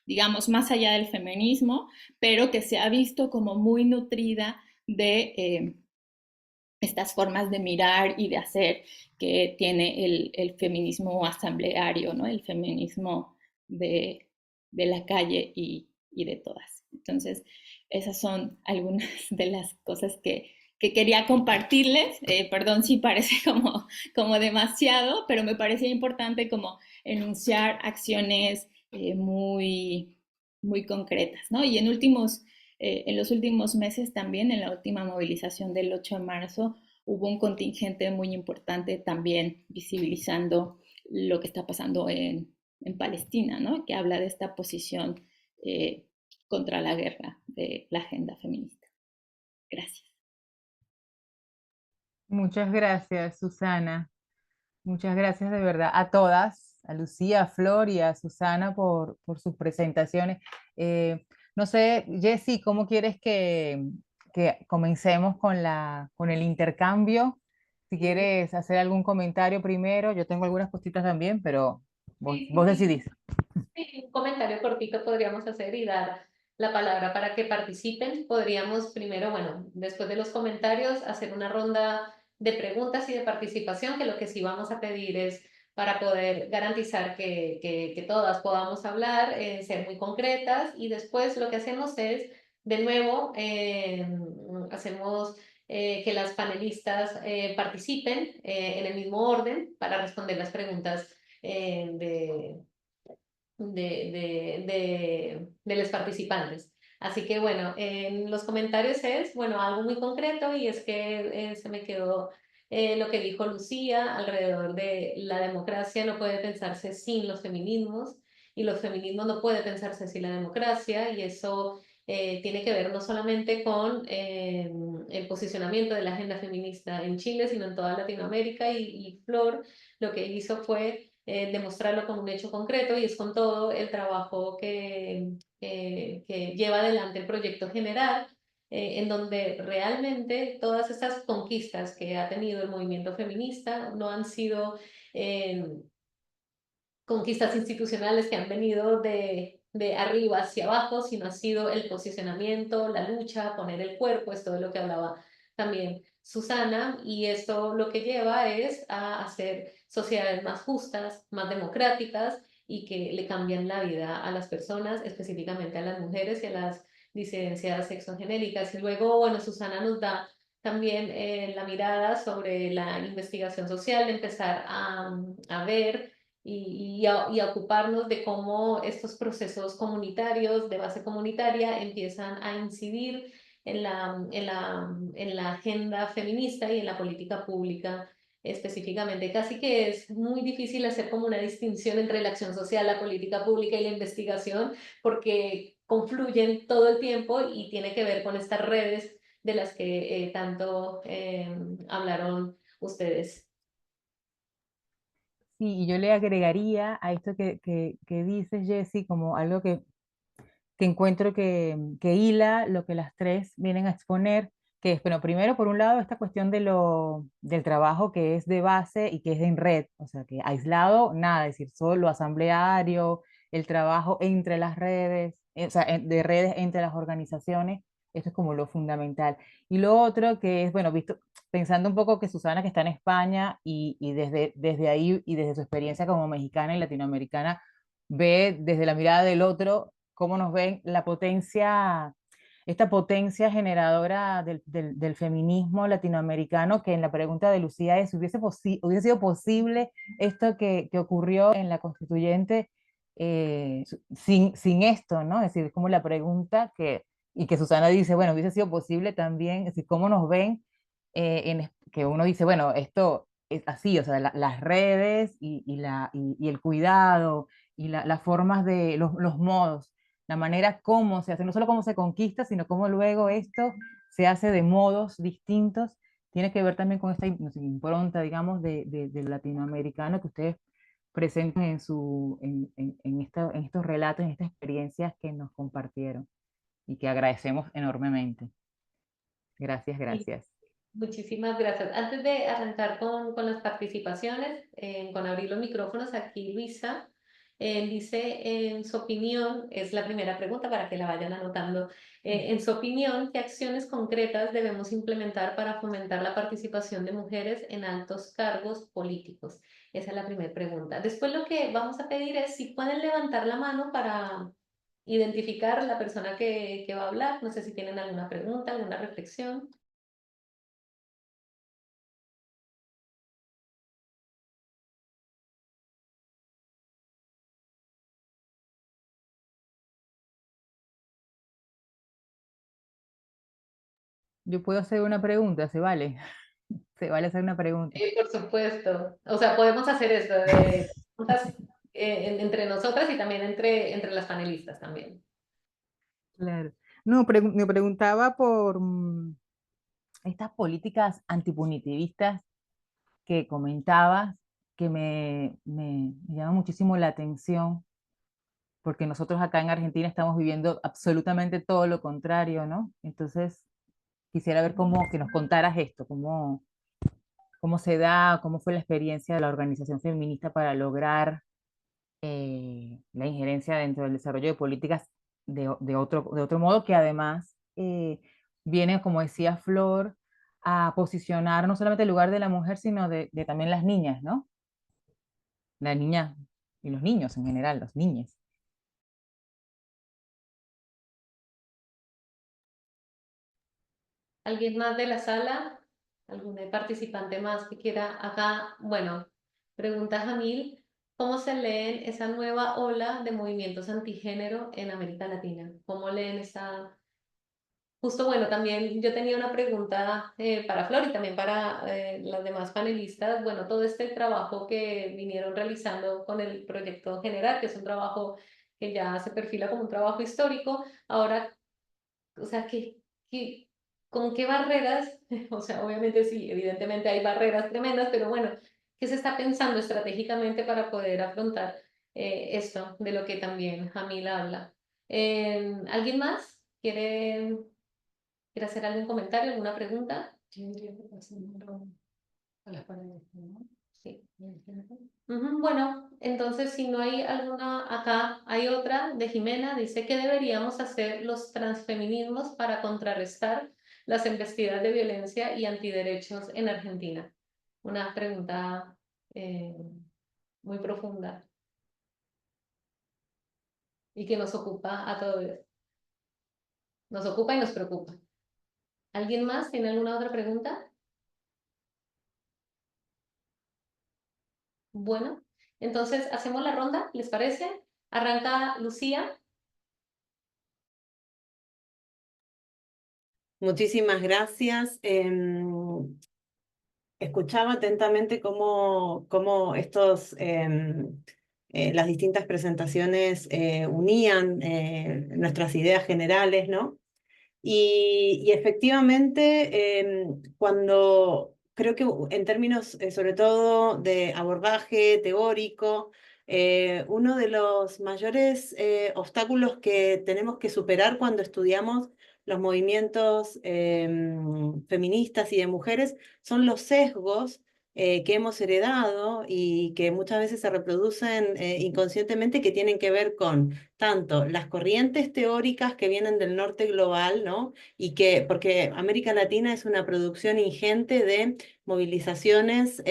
digamos, más allá del feminismo, pero que se ha visto como muy nutrida de estas formas de mirar y de hacer que tiene el feminismo asambleario, ¿no?, el feminismo de la calle y de todas. Entonces, esas son algunas de las cosas que quería compartirles. Perdón si parece como demasiado, pero me parecía importante como enunciar acciones muy, muy concretas, ¿no? Y en los últimos meses también, en la última movilización del 8 de marzo, hubo un contingente muy importante también visibilizando lo que está pasando en Palestina, ¿no?, que habla de esta posición contra la guerra de la agenda feminista. Gracias. Muchas gracias, Susana. Muchas gracias de verdad a todas, a Lucía, a Flor y a Susana por sus presentaciones. No sé, Jessy, ¿cómo quieres que comencemos con el intercambio? Si quieres hacer algún comentario primero, yo tengo algunas cositas también, pero vos decidís. Sí, un comentario cortito podríamos hacer y dar la palabra para que participen. Podríamos primero, bueno, después de los comentarios, hacer una ronda de preguntas y de participación, que lo que sí vamos a pedir es para poder garantizar que todas podamos hablar, ser muy concretas, y después lo que hacemos es, de nuevo, hacemos que las panelistas participen en el mismo orden para responder las preguntas de los participantes. Así que bueno, en los comentarios es, bueno, algo muy concreto, y es que se me quedó lo que dijo Lucía alrededor de la democracia no puede pensarse sin los feminismos, y los feminismos no puede pensarse sin la democracia, y eso tiene que ver no solamente con el posicionamiento de la agenda feminista en Chile, sino en toda Latinoamérica, y Flor lo que hizo fue demostrarlo con un hecho concreto, y es con todo el trabajo que lleva adelante el proyecto general, en donde realmente todas estas conquistas que ha tenido el movimiento feminista no han sido conquistas institucionales que han venido de arriba hacia abajo, sino ha sido el posicionamiento, la lucha, poner el cuerpo, es todo lo que hablaba también Susana, y esto lo que lleva es a hacer sociedades más justas, más democráticas, y que le cambian la vida a las personas, específicamente a las mujeres y a las disidencias sexogenéricas. Y luego, bueno, Susana nos da también la mirada sobre la investigación social, de empezar a ver y a ocuparnos de cómo estos procesos comunitarios, de base comunitaria, empiezan a incidir en la agenda feminista y en la política pública específicamente. Casi que es muy difícil hacer como una distinción entre la acción social, la política pública y la investigación, porque confluyen todo el tiempo y tiene que ver con estas redes de las que tanto hablaron ustedes. Sí, y yo le agregaría a esto que dices, Jessy, como algo que encuentro que hila lo que las tres vienen a exponer, que es, bueno, primero, por un lado, esta cuestión del trabajo que es de base y que es en red, o sea, que aislado, nada, es decir, solo lo asambleario, el trabajo entre las redes, o sea, de redes entre las organizaciones, esto es como lo fundamental. Y lo otro que es, bueno, visto, pensando un poco que Susana, que está en España y desde ahí y desde su experiencia como mexicana y latinoamericana, ve desde la mirada del otro cómo nos ven la potencia, esta potencia generadora del feminismo latinoamericano, que en la pregunta de Lucía es, ¿hubiese sido posible esto que ocurrió en la constituyente sin esto, ¿no? Es decir, como la pregunta y que Susana dice, bueno, hubiese sido posible también, es decir, cómo nos ven, que uno dice, bueno, esto es así, o sea, las redes y el cuidado y las formas de los modos, la manera como se hace, no solo cómo se conquista, sino cómo luego esto se hace de modos distintos, tiene que ver también con esta no sé, impronta, digamos, del latinoamericano que ustedes presentan en estos relatos, en estas experiencias que nos compartieron y que agradecemos enormemente. Gracias, Sí, gracias. muchísimas gracias. Antes de arrancar con las participaciones, con abrir los micrófonos, aquí Luisa dice, en su opinión, es la primera pregunta para que la vayan anotando, en su opinión, ¿qué acciones concretas debemos implementar para fomentar la participación de mujeres en altos cargos políticos? Esa es la primera pregunta. Después lo que vamos a pedir es si pueden levantar la mano para identificar la persona que va a hablar. No sé si tienen alguna pregunta, alguna reflexión. Yo puedo hacer una pregunta, ¿se vale? Se vale hacer una pregunta. Por supuesto. O sea, podemos hacer esto de preguntas entre nosotras y también entre las panelistas también. Claro. No, me preguntaba por estas políticas antipunitivistas que comentabas, que me llama muchísimo la atención, porque nosotros acá en Argentina estamos viviendo absolutamente todo lo contrario, ¿no? Entonces, quisiera ver cómo, que nos contaras esto, cómo se da, cómo fue la experiencia de la organización feminista para lograr la injerencia dentro del desarrollo de políticas de otro modo, que además viene, como decía Flor, a posicionar no solamente el lugar de la mujer, sino de también las niñas, ¿no? La niña y los niños en general, los niños. ¿Alguien más de la sala? ¿Algún participante más que quiera acá? Bueno, pregunta Jamil, ¿cómo se leen esa nueva ola de movimientos antigénero en América Latina? ¿Cómo leen esa? Justo, bueno, también yo tenía una pregunta para Flor y también para las demás panelistas. Bueno, todo este trabajo que vinieron realizando con el proyecto general, que es un trabajo que ya se perfila como un trabajo histórico, ahora, o sea, con qué barreras? O sea, obviamente sí, evidentemente hay barreras tremendas, pero bueno, ¿qué se está pensando estratégicamente para poder afrontar esto de lo que también Jamil habla? ¿Alguien más quiere hacer algún comentario, alguna pregunta? Yo diría que pasemos a las panelistas, ¿no? Sí. Bueno, entonces si no hay alguna, acá hay otra de Jimena, dice que deberíamos hacer los transfeminismos para contrarrestar las embestidas de violencia y antiderechos en Argentina. Una pregunta muy profunda y que nos ocupa a todos. Nos ocupa y nos preocupa. ¿Alguien más tiene alguna otra pregunta? Bueno, entonces hacemos la ronda, ¿les parece? Arranca Lucía. Muchísimas gracias. Escuchaba atentamente cómo las distintas presentaciones unían nuestras ideas generales, ¿no? Y efectivamente, cuando creo que en términos sobre todo de abordaje teórico, uno de los mayores obstáculos que tenemos que superar cuando estudiamos los movimientos feministas y de mujeres son los sesgos que hemos heredado y que muchas veces se reproducen inconscientemente, que tienen que ver con tanto las corrientes teóricas que vienen del norte global, ¿no? Porque América Latina es una producción ingente de movilizaciones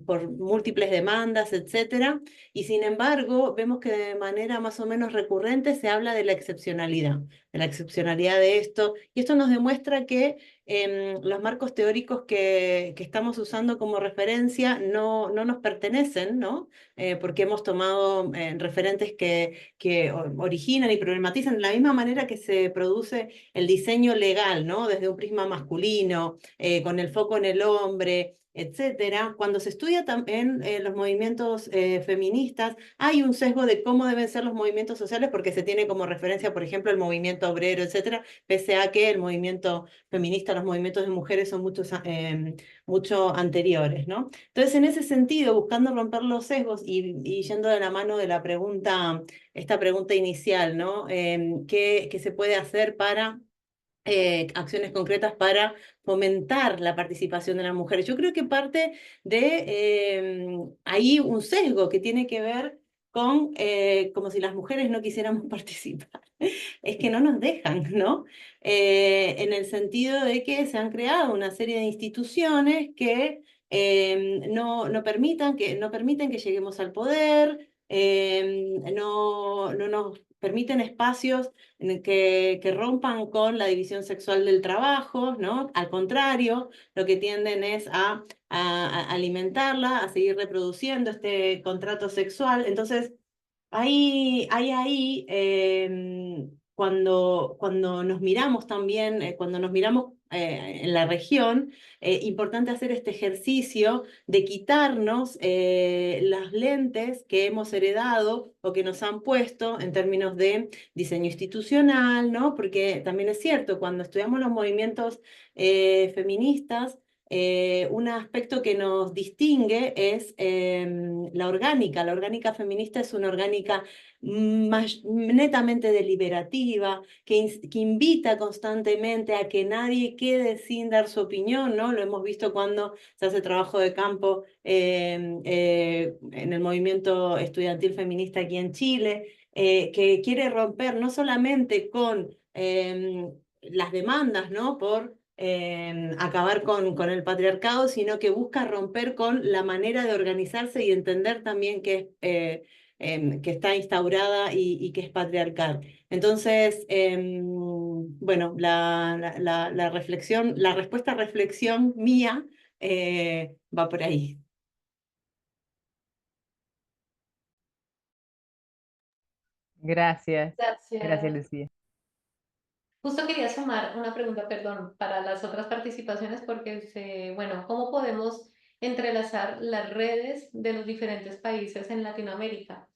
por múltiples demandas, etcétera, y sin embargo vemos que de manera más o menos recurrente se habla de la excepcionalidad de esto, y esto nos demuestra que los marcos teóricos que estamos usando como referencia no nos pertenecen, ¿no? Porque hemos tomado referentes que originan y problematizan de la misma manera que se produce el diseño legal, ¿no? Desde un prisma masculino, con el foco en el hombre, etcétera, cuando se estudia también los movimientos feministas, hay un sesgo de cómo deben ser los movimientos sociales porque se tiene como referencia, por ejemplo, el movimiento obrero, etcétera, pese a que el movimiento feminista, los movimientos de mujeres son mucho anteriores, ¿no? Entonces, en ese sentido, buscando romper los sesgos y yendo de la mano de la pregunta, esta pregunta inicial, ¿no? ¿Qué se puede hacer para acciones concretas para fomentar la participación de las mujeres? Yo creo que parte de ahí un sesgo que tiene que ver con como si las mujeres no quisiéramos participar. Es que no nos dejan, ¿no? En el sentido de que se han creado una serie de instituciones que no permiten que lleguemos al poder, no nos permiten espacios que rompan con la división sexual del trabajo, ¿no? Al contrario, lo que tienden es a alimentarla, a seguir reproduciendo este contrato sexual. Entonces, ahí, cuando nos miramos también, cuando nos miramos en la región, importante hacer este ejercicio de quitarnos las lentes que hemos heredado o que nos han puesto en términos de diseño institucional, ¿no? Porque también es cierto, cuando estudiamos los movimientos feministas, un aspecto que nos distingue es la orgánica. La orgánica feminista es una orgánica netamente deliberativa, que invita constantemente a que nadie quede sin dar su opinión, ¿no? Lo hemos visto cuando se hace trabajo de campo en el movimiento estudiantil feminista aquí en Chile, que quiere romper no solamente con las demandas, ¿no? Por acabar con el patriarcado, sino que busca romper con la manera de organizarse y entender también que está instaurada y que es patriarcal. Entonces, bueno, la reflexión, la respuesta a reflexión mía va por ahí. Gracias, gracias Gracias. Lucía. Justo quería sumar una pregunta, perdón, para las otras participaciones, porque bueno, ¿cómo podemos entrelazar las redes de los diferentes países en Latinoamérica?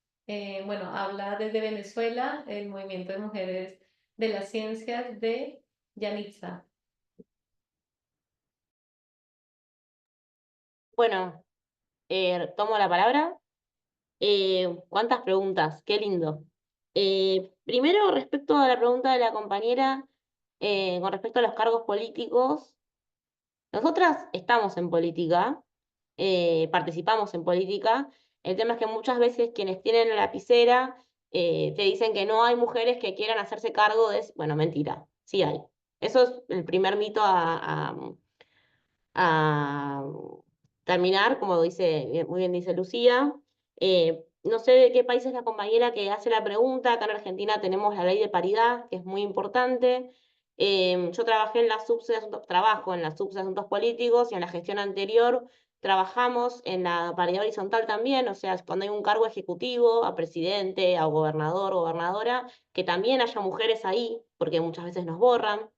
Bueno, habla desde Venezuela el Movimiento de Mujeres de las Ciencias de Yanitza. Bueno, tomo la palabra. ¿Cuántas preguntas? Qué lindo. Primero, respecto a la pregunta de la compañera, con respecto a los cargos políticos, nosotras estamos en política, participamos en política. El tema es que muchas veces quienes tienen la lapicera te dicen que no hay mujeres que quieran hacerse cargo de... Bueno, mentira, sí hay. Eso es el primer mito a terminar, como dice, muy bien dice Lucía. No sé de qué país es la compañera que hace la pregunta. Acá en Argentina tenemos la ley de paridad, que es muy importante. Yo trabajé en la subse de asuntos, trabajo en la subse de asuntos políticos y en la gestión anterior trabajamos en la paridad horizontal también, o sea, cuando hay un cargo ejecutivo, a presidente, a gobernador, gobernadora, que también haya mujeres ahí, porque muchas veces nos borran.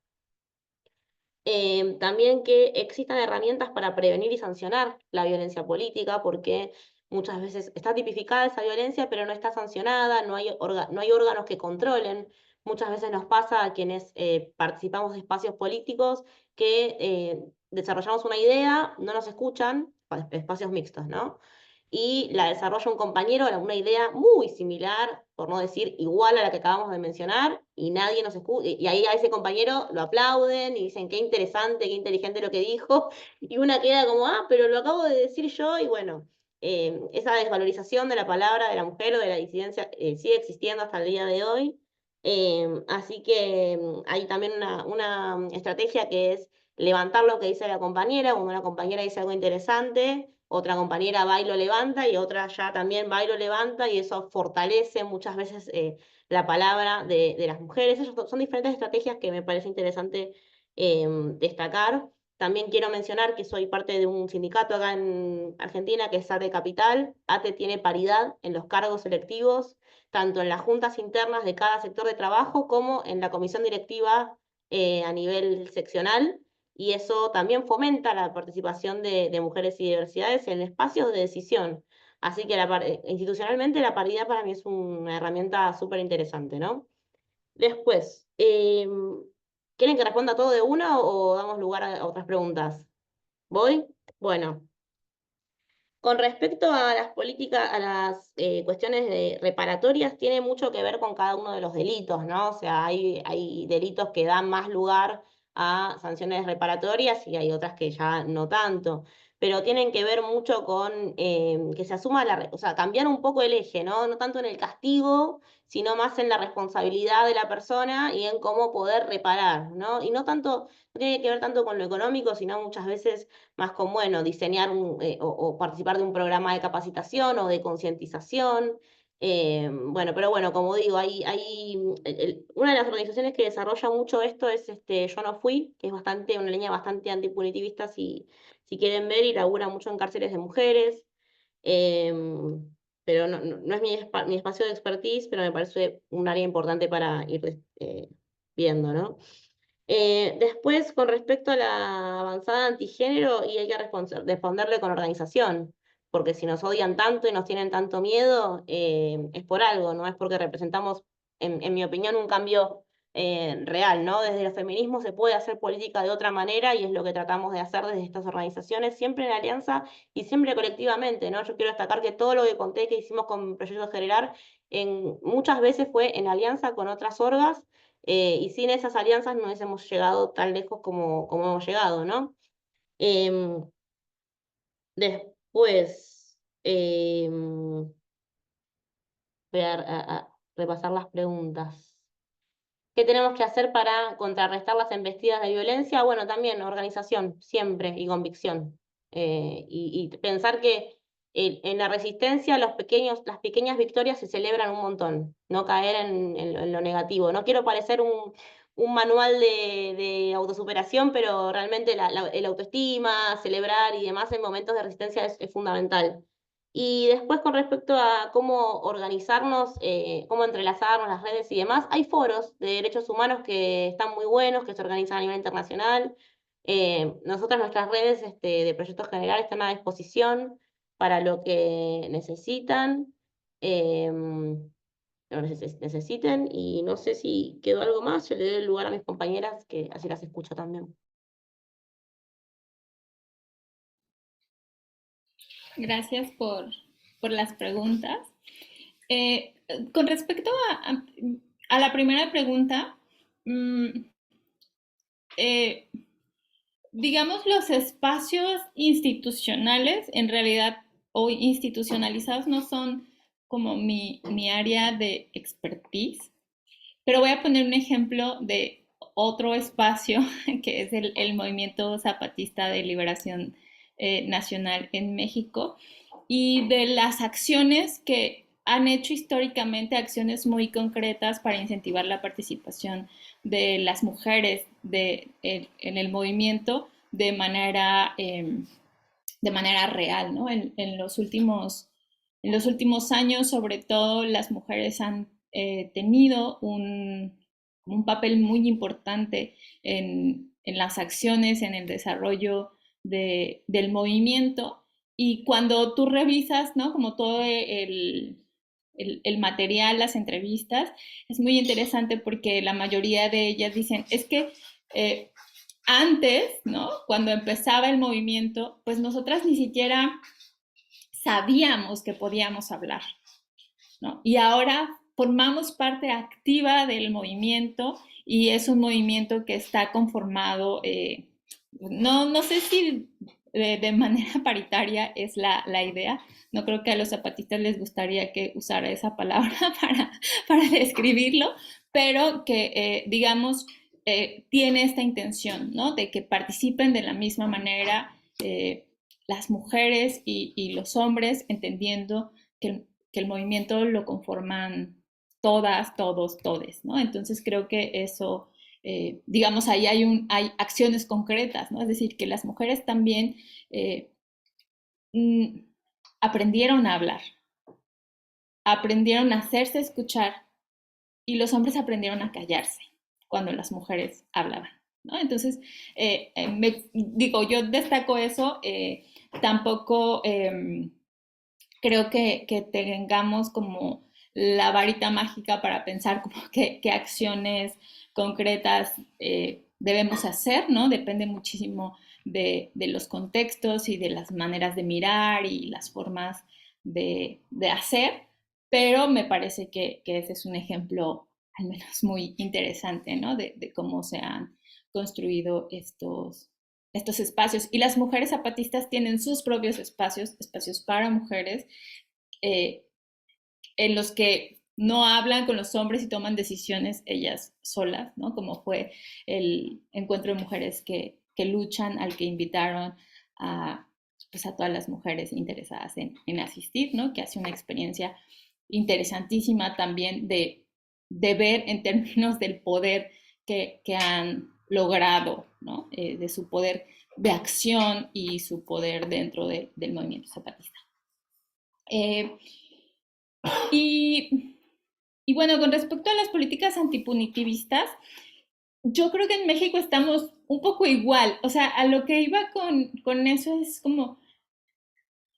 También que existan herramientas para prevenir y sancionar la violencia política, porque muchas veces está tipificada esa violencia, pero no está sancionada, no hay órganos que controlen. Muchas veces nos pasa a quienes participamos de espacios políticos que desarrollamos una idea, no nos escuchan, espacios mixtos, ¿no? Y la desarrolla un compañero, una idea muy similar, por no decir igual a la que acabamos de mencionar, y nadie nos escucha, y ahí a ese compañero lo aplauden y dicen qué interesante, qué inteligente lo que dijo, y una queda como, ah, pero lo acabo de decir yo, y bueno, esa desvalorización de la palabra de la mujer o de la disidencia sigue existiendo hasta el día de hoy. Así que hay también una estrategia que es levantar lo que dice la compañera. Cuando una compañera dice algo interesante, otra compañera va y lo levanta y otra ya también va y lo levanta, y eso fortalece muchas veces la palabra de las mujeres. Esas son diferentes estrategias que me parece interesante destacar. También quiero mencionar que soy parte de un sindicato acá en Argentina, que es ATE Capital. ATE tiene paridad en los cargos selectivos, tanto en las juntas internas de cada sector de trabajo como en la comisión directiva a nivel seccional. y eso también fomenta la participación de mujeres y diversidades en espacios de decisión. Así que institucionalmente la paridad para mí es una herramienta súper interesante, ¿no? Después, ¿quieren que responda todo de una o damos lugar a otras preguntas? ¿Voy? Bueno. Con respecto a las políticas, a las cuestiones reparatorias, tiene mucho que ver con cada uno de los delitos, ¿no? O sea, hay delitos que dan más lugar a sanciones reparatorias y hay otras que ya no tanto. Pero tienen que ver mucho con que se asuma o sea, cambiar un poco el eje, ¿no? No tanto en el castigo, sino más en la responsabilidad de la persona y en cómo poder reparar, ¿no? Y no tanto, no tiene que ver tanto con lo económico, sino muchas veces más con, bueno, diseñar o participar de un programa de capacitación o de concientización. Bueno, pero bueno, como digo, una de las organizaciones que desarrolla mucho esto es Yo No Fui, que es una línea bastante antipunitivista, si quieren ver, y labura mucho en cárceles de mujeres. Pero no es mi espacio de expertise, pero me parece un área importante para ir viendo, ¿no? Después, con respecto a la avanzada antigénero, y hay que responderle con organización, porque si nos odian tanto y nos tienen tanto miedo, es por algo, no es porque representamos, en mi opinión, un cambio real, ¿no? Desde el feminismo se puede hacer política de otra manera y es lo que tratamos de hacer desde estas organizaciones, siempre en alianza y siempre colectivamente, ¿no? Yo quiero destacar que todo lo que conté que hicimos con Proyecto Generar, muchas veces fue en alianza con otras orgas, y sin esas alianzas no hubiésemos llegado tan lejos como hemos llegado, ¿no? Em, Después, voy a repasar las preguntas. ¿Qué tenemos que hacer para contrarrestar las embestidas de violencia? Bueno, también organización, siempre, y convicción. Y pensar que en la resistencia las pequeñas victorias se celebran un montón, no caer en lo negativo. No quiero parecer un manual de autosuperación, pero realmente el autoestima, celebrar y demás en momentos de resistencia es fundamental. Y después, con respecto a cómo organizarnos, cómo entrelazarnos las redes y demás, hay foros de derechos humanos que están muy buenos, que se organizan a nivel internacional. Nosotras, nuestras redes de Proyectos General están a disposición para lo que necesitan, necesiten, y no sé si quedó algo más, yo le doy el lugar a mis compañeras, que así las escucho también. Gracias por las preguntas. Con respecto a la primera pregunta, digamos, los espacios institucionales, en realidad, o institucionalizados, no son como mi área de expertise, pero voy a poner un ejemplo de otro espacio que es el Movimiento Zapatista de Liberación Nacional en México, y de las acciones que han hecho históricamente, acciones muy concretas para incentivar la participación de las mujeres en el movimiento de manera real, ¿no? En los últimos años, sobre todo, las mujeres han tenido un papel muy importante en las acciones, en el desarrollo del movimiento. Y cuando tú revisas, ¿no? Como todo el material, las entrevistas, es muy interesante porque la mayoría de ellas dicen, es que antes, ¿no? Cuando empezaba el movimiento, pues nosotras ni siquiera sabíamos que podíamos hablar, ¿no? Y ahora formamos parte activa del movimiento y es un movimiento que está conformado, no sé si de manera paritaria es la idea. No creo que a los zapatistas les gustaría que usara esa palabra para describirlo, pero que, digamos, tiene esta intención, ¿no? De que participen de la misma manera las mujeres y los hombres, entendiendo que el movimiento lo conforman todas, todos, todes, ¿no? Entonces creo que eso, digamos, ahí hay acciones concretas, ¿no? Es decir, que las mujeres también aprendieron a hablar, aprendieron a hacerse escuchar, y los hombres aprendieron a callarse cuando las mujeres hablaban. ¿no? Entonces, yo destaco eso, tampoco creo que tengamos como la varita mágica para pensar como qué acciones concretas debemos hacer, ¿no? Depende muchísimo de los contextos y de las maneras de mirar y las formas de hacer, pero me parece que ese es un ejemplo al menos muy interesante, ¿no? De cómo se han construido estos espacios. Y las mujeres zapatistas tienen sus propios espacios, espacios para mujeres, en los que no hablan con los hombres y toman decisiones ellas solas, ¿no? Como fue el encuentro de mujeres que luchan, al que invitaron pues a todas las mujeres interesadas en asistir, ¿no? Que hace una experiencia interesantísima también de ver en términos del poder que han logrado, ¿no? De su poder de acción y su poder dentro del movimiento zapatista. Y bueno, con respecto a las políticas antipunitivistas, yo creo que en México estamos un poco igual. O sea, a lo que iba con eso es como,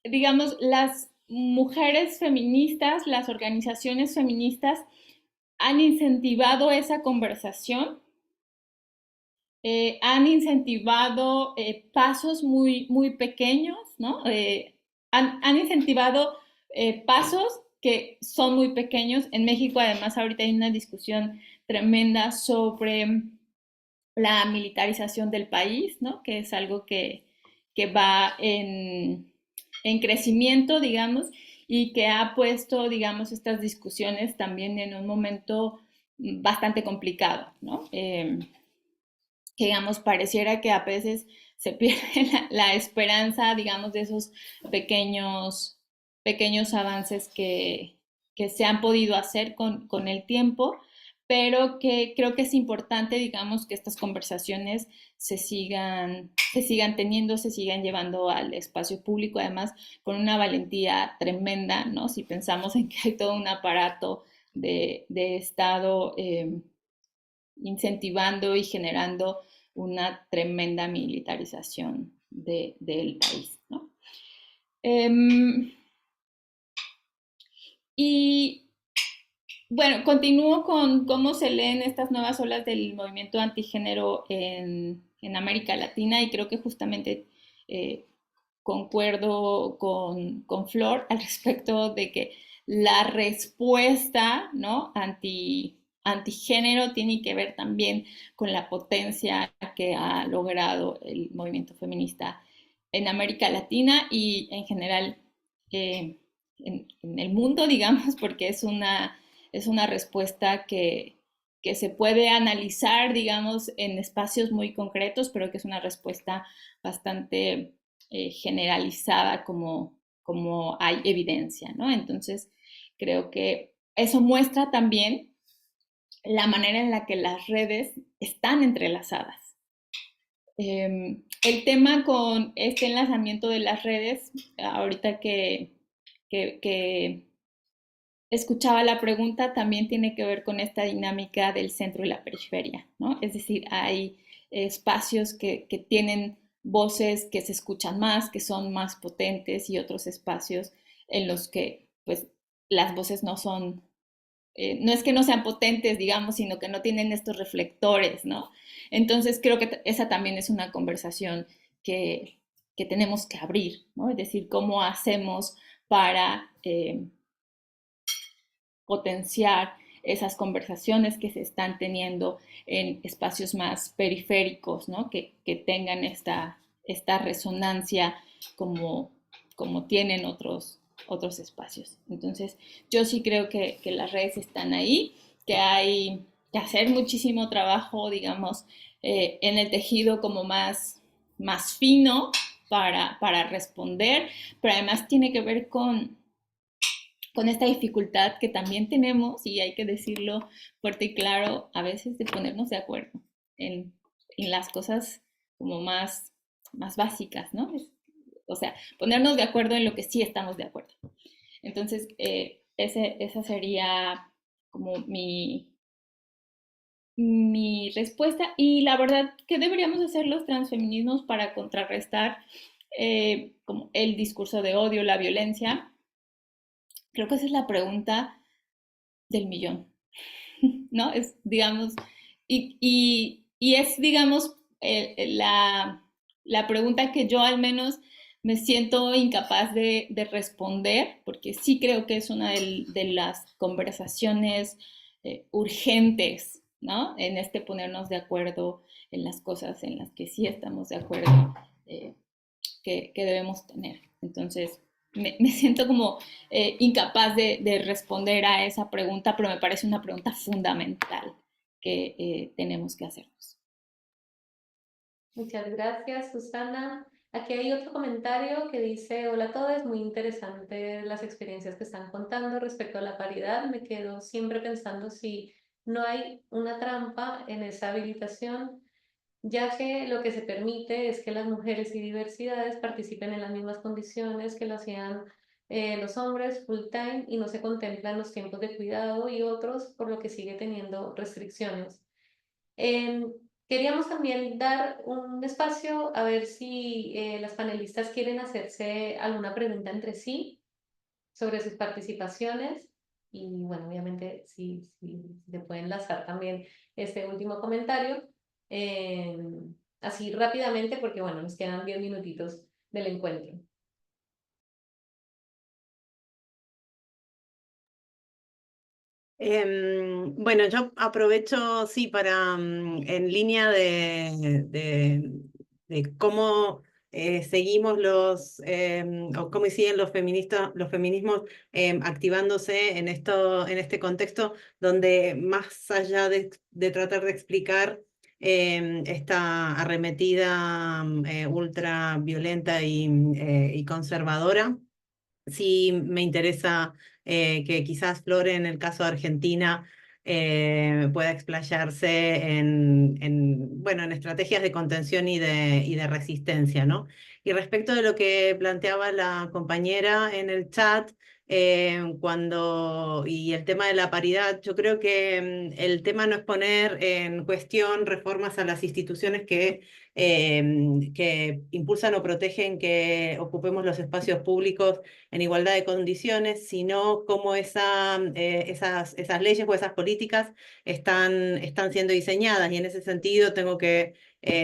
digamos, las mujeres feministas, las organizaciones feministas han incentivado esa conversación, han incentivado pasos muy, muy pequeños, ¿no? Han incentivado pasos que son muy pequeños. En México, además, ahorita hay una discusión tremenda sobre la militarización del país, ¿no? Que es algo que va en crecimiento, digamos, y que ha puesto, digamos, estas discusiones también en un momento bastante complicado, ¿no? Que, digamos, pareciera que a veces se pierde la esperanza, digamos, de esos pequeños avances que se han podido hacer con el tiempo, pero que creo que es importante, digamos, que estas conversaciones se sigan teniendo, se sigan llevando al espacio público, además con una valentía tremenda, ¿no? Si pensamos en que hay todo un aparato de Estado incentivando y generando una tremenda militarización del país, ¿no? Y bueno, continúo con cómo se leen estas nuevas olas del movimiento antigénero en América Latina, y creo que justamente concuerdo con Flor al respecto de que la respuesta, ¿no? Antigénero tiene que ver también con la potencia que ha logrado el movimiento feminista en América Latina y en general en el mundo, digamos, porque es una respuesta que se puede analizar, digamos, en espacios muy concretos, pero que es una respuesta bastante generalizada como hay evidencia, ¿no? Entonces, creo que eso muestra también la manera en la que las redes están entrelazadas. El tema con este enlazamiento de las redes, ahorita que escuchaba la pregunta, también tiene que ver con esta dinámica del centro y la periferia, ¿no? Es decir, hay espacios que tienen voces que se escuchan más, que son más potentes, y otros espacios en los que, pues, las voces no son, no es que no sean potentes, digamos, sino que no tienen estos reflectores, ¿no? Entonces, creo que esa también es una conversación que tenemos que abrir, ¿no? Es decir, cómo hacemos para potenciar esas conversaciones que se están teniendo en espacios más periféricos, ¿no? Que tengan esta resonancia como tienen otros espacios. Entonces, yo sí creo que las redes están ahí, que hay que hacer muchísimo trabajo, digamos, en el tejido como más fino para responder, pero además tiene que ver con esta dificultad que también tenemos, y hay que decirlo fuerte y claro, a veces, de ponernos de acuerdo en las cosas como más básicas, ¿no? O sea, ponernos de acuerdo en lo que sí estamos de acuerdo. Entonces, esa sería como mi mi respuesta. Y la verdad, ¿qué deberíamos hacer los transfeminismos para contrarrestar como el discurso de odio, la violencia? Creo que esa es la pregunta del millón, ¿no? Es, digamos, y es, digamos, la pregunta que yo al menos me siento incapaz de responder, porque sí creo que es una de las conversaciones urgentes, ¿no? En este ponernos de acuerdo en las cosas en las que sí estamos de acuerdo, que debemos tener. Entonces, me siento como incapaz de responder a esa pregunta, pero me parece una pregunta fundamental que tenemos que hacernos. Muchas gracias, Susana. Aquí hay otro comentario que dice, hola a todos, muy interesante las experiencias que están contando respecto a la paridad. Me quedo siempre pensando si no hay una trampa en esa habilitación, ya que lo que se permite es que las mujeres y diversidades participen en las mismas condiciones que lo hacían los hombres full time y no se contemplan los tiempos de cuidado y otros, por lo que sigue teniendo restricciones. Em, Queríamos también dar un espacio a ver si las panelistas quieren hacerse alguna pregunta entre sí sobre sus participaciones y bueno, obviamente si se puede enlazar también este último comentario, así rápidamente porque bueno, nos quedan 10 minutitos del encuentro. Bueno, yo aprovecho, sí, para en línea de cómo seguimos o cómo siguen los feminismos activándose en en este contexto donde más allá de tratar de explicar esta arremetida ultra violenta y conservadora, sí me interesa que quizás Flore, en el caso de Argentina, pueda explayarse bueno, en estrategias de contención y de resistencia, ¿no? Y respecto de lo que planteaba la compañera en el chat, y el tema de la paridad, yo creo que el tema no es poner en cuestión reformas a las instituciones que impulsan o protegen que ocupemos los espacios públicos en igualdad de condiciones, sino cómo esas leyes o esas políticas están siendo diseñadas. Y en ese sentido tengo que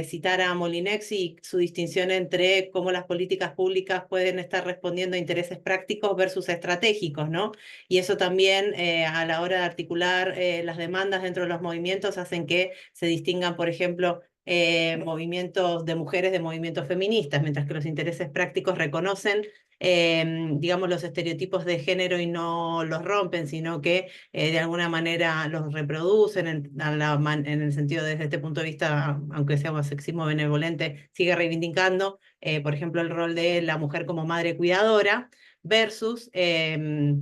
citar a Molinex y su distinción entre cómo las políticas públicas pueden estar respondiendo a intereses prácticos versus estratégicos, ¿no? Y eso también a la hora de articular las demandas dentro de los movimientos hacen que se distingan, por ejemplo, movimientos de mujeres de movimientos feministas, mientras que los intereses prácticos reconocen digamos, los estereotipos de género y no los rompen, sino que de alguna manera los reproducen en el sentido desde este punto de vista, aunque sea un sexismo benevolente, sigue reivindicando, por ejemplo, el rol de la mujer como madre cuidadora versus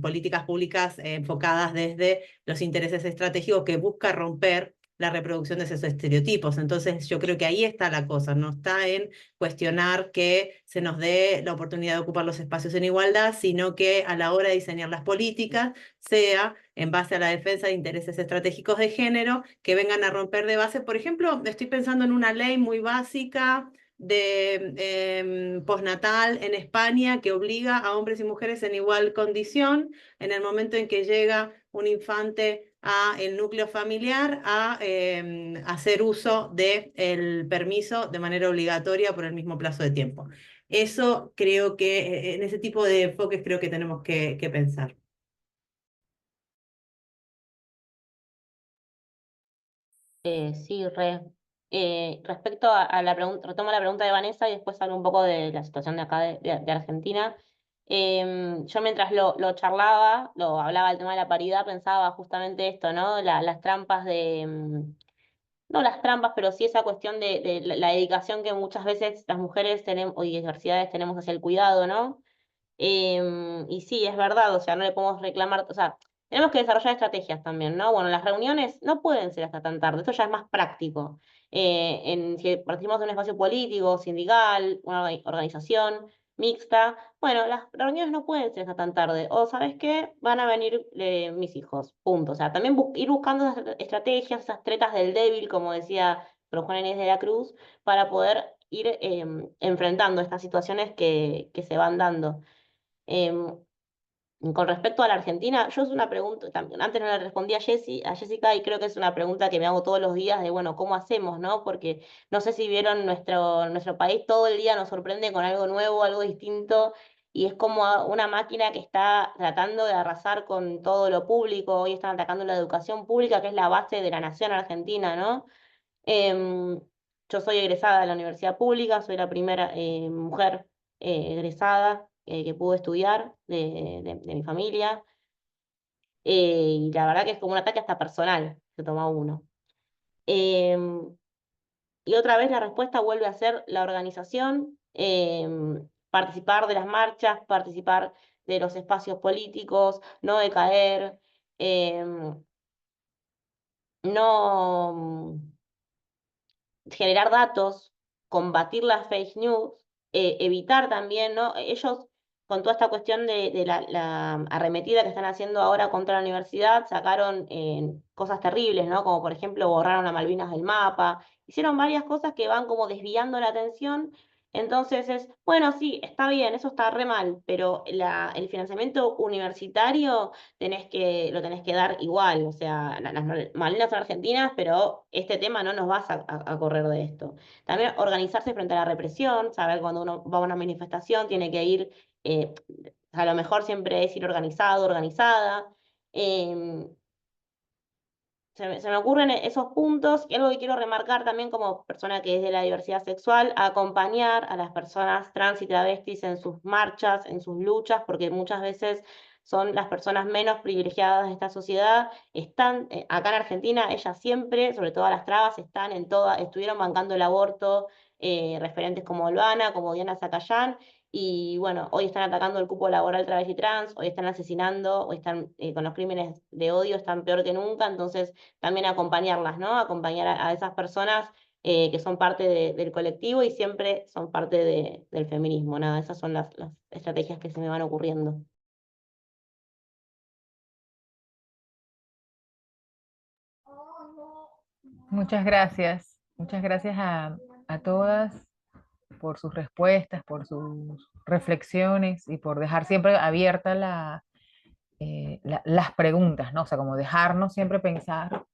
políticas públicas enfocadas desde los intereses estratégicos que busca romper la reproducción de esos estereotipos. Entonces yo creo que ahí está la cosa, no está en cuestionar que se nos dé la oportunidad de ocupar los espacios en igualdad, sino que a la hora de diseñar las políticas sea en base a la defensa de intereses estratégicos de género que vengan a romper de base. Por ejemplo, estoy pensando en una ley muy básica de postnatal en España que obliga a hombres y mujeres en igual condición en el momento en que llega un infante a el núcleo familiar a hacer uso del permiso de manera obligatoria por el mismo plazo de tiempo. Eso creo que en ese tipo de enfoques creo que tenemos que pensar. Sí, respecto a la pregunta, retomo la pregunta de Vanessa y después hablo un poco de la situación de acá de Argentina. Yo mientras lo charlaba, lo hablaba del tema de la paridad, pensaba justamente esto, ¿no? Las trampas no las trampas, pero sí esa cuestión de la dedicación que muchas veces las mujeres tenemos, y diversidades tenemos hacia el cuidado, ¿no? Y sí, es verdad, o sea, no le podemos reclamar, o sea, tenemos que desarrollar estrategias también, ¿no? Bueno, las reuniones no pueden ser hasta tan tarde, esto ya es más práctico. Si partimos de un espacio político, sindical, una organización, mixta. Bueno, las reuniones no pueden ser hasta tan tarde. O, ¿sabes qué? Van a venir mis hijos, punto. O sea, también ir buscando esas estrategias, esas tretas del débil, como decía Sor Juana Inés de la Cruz, para poder ir enfrentando estas situaciones que se van dando. Em, con respecto a la Argentina, yo es una pregunta, antes no le respondí a Jessica, y creo que es una pregunta que me hago todos los días de, bueno, ¿cómo hacemos, no? Porque no sé si vieron nuestro país, todo el día nos sorprende con algo nuevo, algo distinto, y es como una máquina que está tratando de arrasar con todo lo público. Hoy están atacando la educación pública, que es la base de la nación argentina, ¿no? Em, yo soy egresada de la universidad pública, soy la primera mujer egresada que pudo estudiar de mi familia, y la verdad que es como un ataque hasta personal, se toma uno. Em, y otra vez la respuesta vuelve a ser la organización, participar de las marchas, participar de los espacios políticos, no decaer, no generar datos, combatir las fake news, evitar también, ¿no? Ellos, con toda esta cuestión de la arremetida que están haciendo ahora contra la universidad, sacaron cosas terribles, ¿no? Como por ejemplo borraron a Malvinas del mapa, hicieron varias cosas que van como desviando la atención. Entonces bueno, sí, está bien, eso está re mal, pero el financiamiento universitario lo tenés que dar igual. O sea, las Malvinas son argentinas, pero este tema no nos vas a correr de esto. También organizarse frente a la represión, saber cuando uno va a una manifestación tiene que ir, a lo mejor siempre es ir organizado, organizada. Em, se me ocurren esos puntos, y algo que quiero remarcar también como persona que es de la diversidad sexual: acompañar a las personas trans y travestis en sus marchas, en sus luchas, porque muchas veces son las personas menos privilegiadas de esta sociedad. Están acá en Argentina, ellas siempre, sobre todo las trabas, están en toda, estuvieron bancando el aborto, referentes como Olvana, como Diana Zacayán, y bueno, hoy están atacando el cupo laboral travesti trans, hoy están asesinando, hoy están con los crímenes de odio, están peor que nunca. Entonces también acompañarlas, ¿no? Acompañar a esas personas que son parte del colectivo y siempre son parte del feminismo. Nada, esas son las estrategias que se me van ocurriendo. Muchas gracias a todas por sus respuestas, por sus reflexiones y por dejar siempre abierta las preguntas, ¿no? O sea, como dejarnos siempre pensar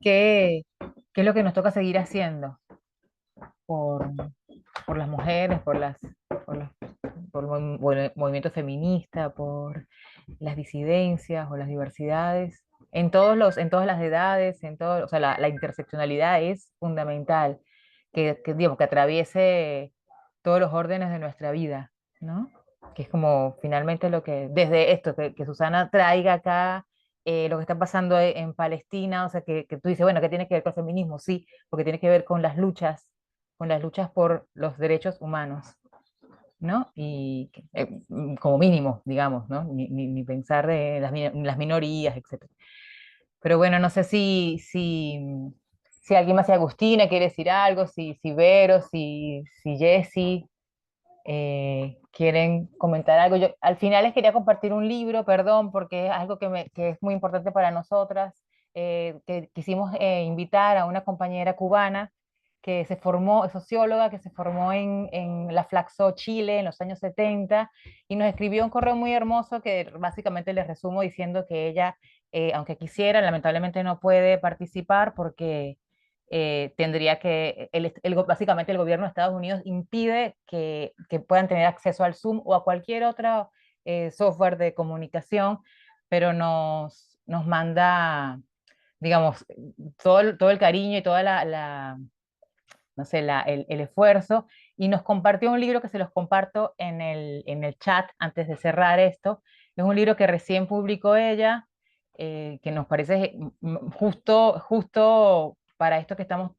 qué, qué es lo que nos toca seguir haciendo por, por las mujeres, por, las- por el movimiento feminista, por las disidencias o las diversidades, en todas las edades, o sea, la interseccionalidad es fundamental, digamos, que atraviese todos los órdenes de nuestra vida, ¿no? Que es como finalmente lo que, desde esto que Susana traiga acá, lo que está pasando en Palestina, o sea, que tú dices, bueno, ¿qué tiene que ver con el feminismo? Sí, porque tiene que ver con las luchas por los derechos humanos, ¿no? Y como mínimo, digamos, ¿no? Ni pensar de las minorías, etcétera. Pero bueno, no sé si alguien más, si Agustina quiere decir algo, si Vero, si Jessy quieren comentar algo. Yo al final les quería compartir un libro, perdón, porque es algo que es muy importante para nosotras, que quisimos invitar a una compañera cubana que se formó, es socióloga, que se formó en la Flaxo, Chile, en los años 70, y nos escribió un correo muy hermoso que básicamente les resumo diciendo que ella, aunque quisiera, lamentablemente no puede participar porque tendría que, básicamente el gobierno de Estados Unidos impide que puedan tener acceso al Zoom o a cualquier otro software de comunicación, pero nos manda, digamos, todo el cariño y toda no sé, el esfuerzo, y nos compartió un libro que se los comparto en el chat antes de cerrar esto. Es un libro que recién publicó ella, que nos parece justo para esto que estamos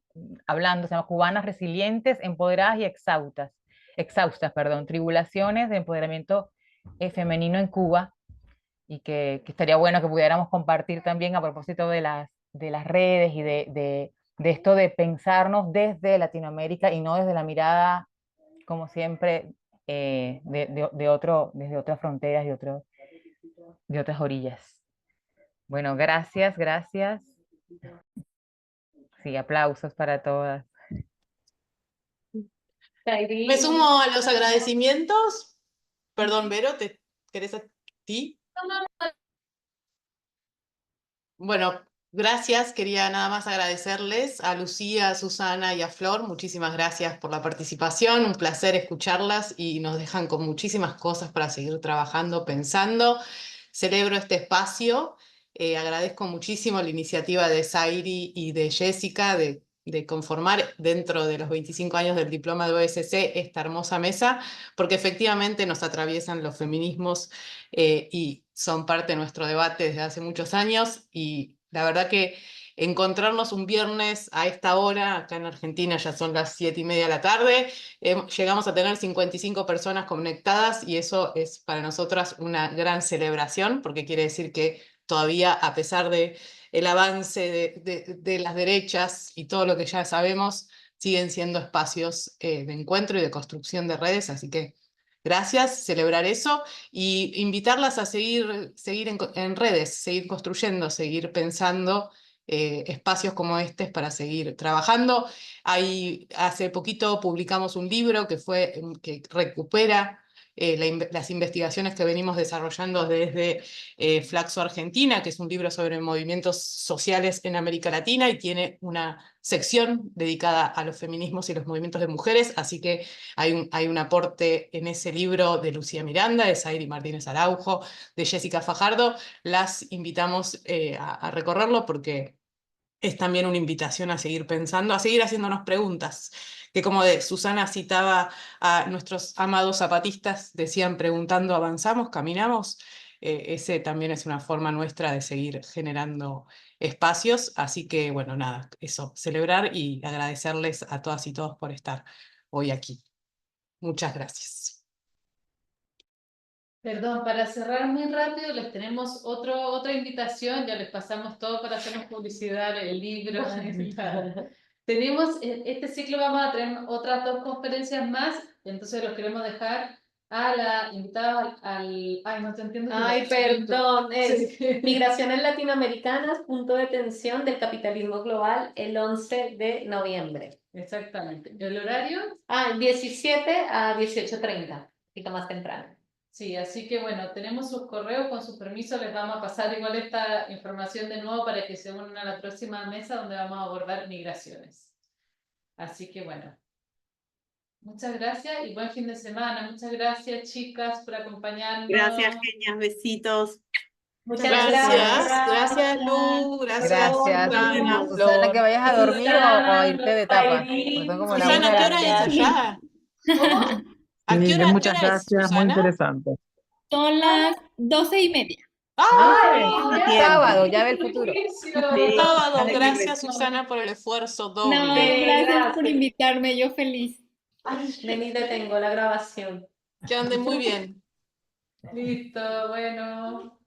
hablando. Se llama Cubanas Resilientes, Empoderadas y Exhaustas, perdón, Tribulaciones de Empoderamiento Femenino en Cuba, y que estaría bueno que pudiéramos compartir también a propósito de las redes y de esto de pensarnos desde Latinoamérica y no desde la mirada, como siempre, desde otras fronteras, de otras orillas. Bueno, gracias, gracias. Sí, aplausos para todas. Me sumo a los agradecimientos. Perdón, Vero, ¿te querés a ti? Bueno, gracias. Quería nada más agradecerles a Lucía, a Susana y a Flor. Muchísimas gracias por la participación. Un placer escucharlas y nos dejan con muchísimas cosas para seguir trabajando, pensando. Celebro este espacio. Agradezco muchísimo la iniciativa de Zairi y de Jessica de conformar dentro de los 25 años del diploma de OSC esta hermosa mesa, porque efectivamente nos atraviesan los feminismos y son parte de nuestro debate desde hace muchos años y la verdad que encontrarnos un viernes a esta hora, acá en Argentina ya son las 7:30 de la tarde, llegamos a tener 55 personas conectadas y eso es para nosotras una gran celebración porque quiere decir que todavía a pesar de el avance de las derechas y todo lo que ya sabemos, siguen siendo espacios de encuentro y de construcción de redes, así que gracias, celebrar eso y invitarlas a seguir en redes, seguir construyendo, seguir pensando espacios como este para seguir trabajando. Hace poquito publicamos un libro que recupera las investigaciones que venimos desarrollando desde Flaxo Argentina, que es un libro sobre movimientos sociales en América Latina y tiene una sección dedicada a los feminismos y los movimientos de mujeres, así que hay un aporte en ese libro de Lucía Miranda, de Zairi Martínez Araujo, de Jessica Fajardo. Las invitamos a recorrerlo porque es también una invitación a seguir pensando, a seguir haciéndonos preguntas, que como de Susana citaba a nuestros amados zapatistas, decían preguntando, ¿avanzamos, caminamos? Ese también es una forma nuestra de seguir generando espacios, así que bueno, nada, eso, celebrar y agradecerles a todas y todos por estar hoy aquí. Muchas gracias. Perdón, para cerrar muy rápido, les tenemos otra invitación, ya les pasamos todo para hacernos publicidad, el libro. Tenemos, este ciclo vamos a tener otras 2 conferencias más, entonces los queremos dejar a la invitada ay, no te entiendo. Ay, perdón, es Sí. Migraciones Latinoamericanas, punto de tensión del capitalismo global, el 11 de noviembre. Exactamente. ¿El horario? 17 a 18:30, un poquito más temprano. Sí, así que bueno, tenemos sus correos, con su permiso les vamos a pasar igual esta información de nuevo para que se unan a la próxima mesa donde vamos a abordar migraciones. Así que bueno, muchas gracias y buen fin de semana. Muchas gracias, chicas, por acompañarnos. Gracias, genias, besitos. Muchas Gracias, Lu, gracias, Gracias. Susana, Susana, que Flor. vayas a dormir o irte de tapa. Zairi, Porque son como la Susana, una de ¿qué la hora es mañana. allá? ¿Cómo? ¿A qué Sí, hora, muchas es, gracias, muy Susana? interesante. Son las 12:30. Ay, A ya, tiempo. Sábado, ya ve el futuro. Sí, Sábado, dale que gracias, Susana, por el esfuerzo doble. No, gracias por gracias. invitarme, yo feliz. Ay, ven y detengo la grabación. Que anden muy bien. Listo, bueno.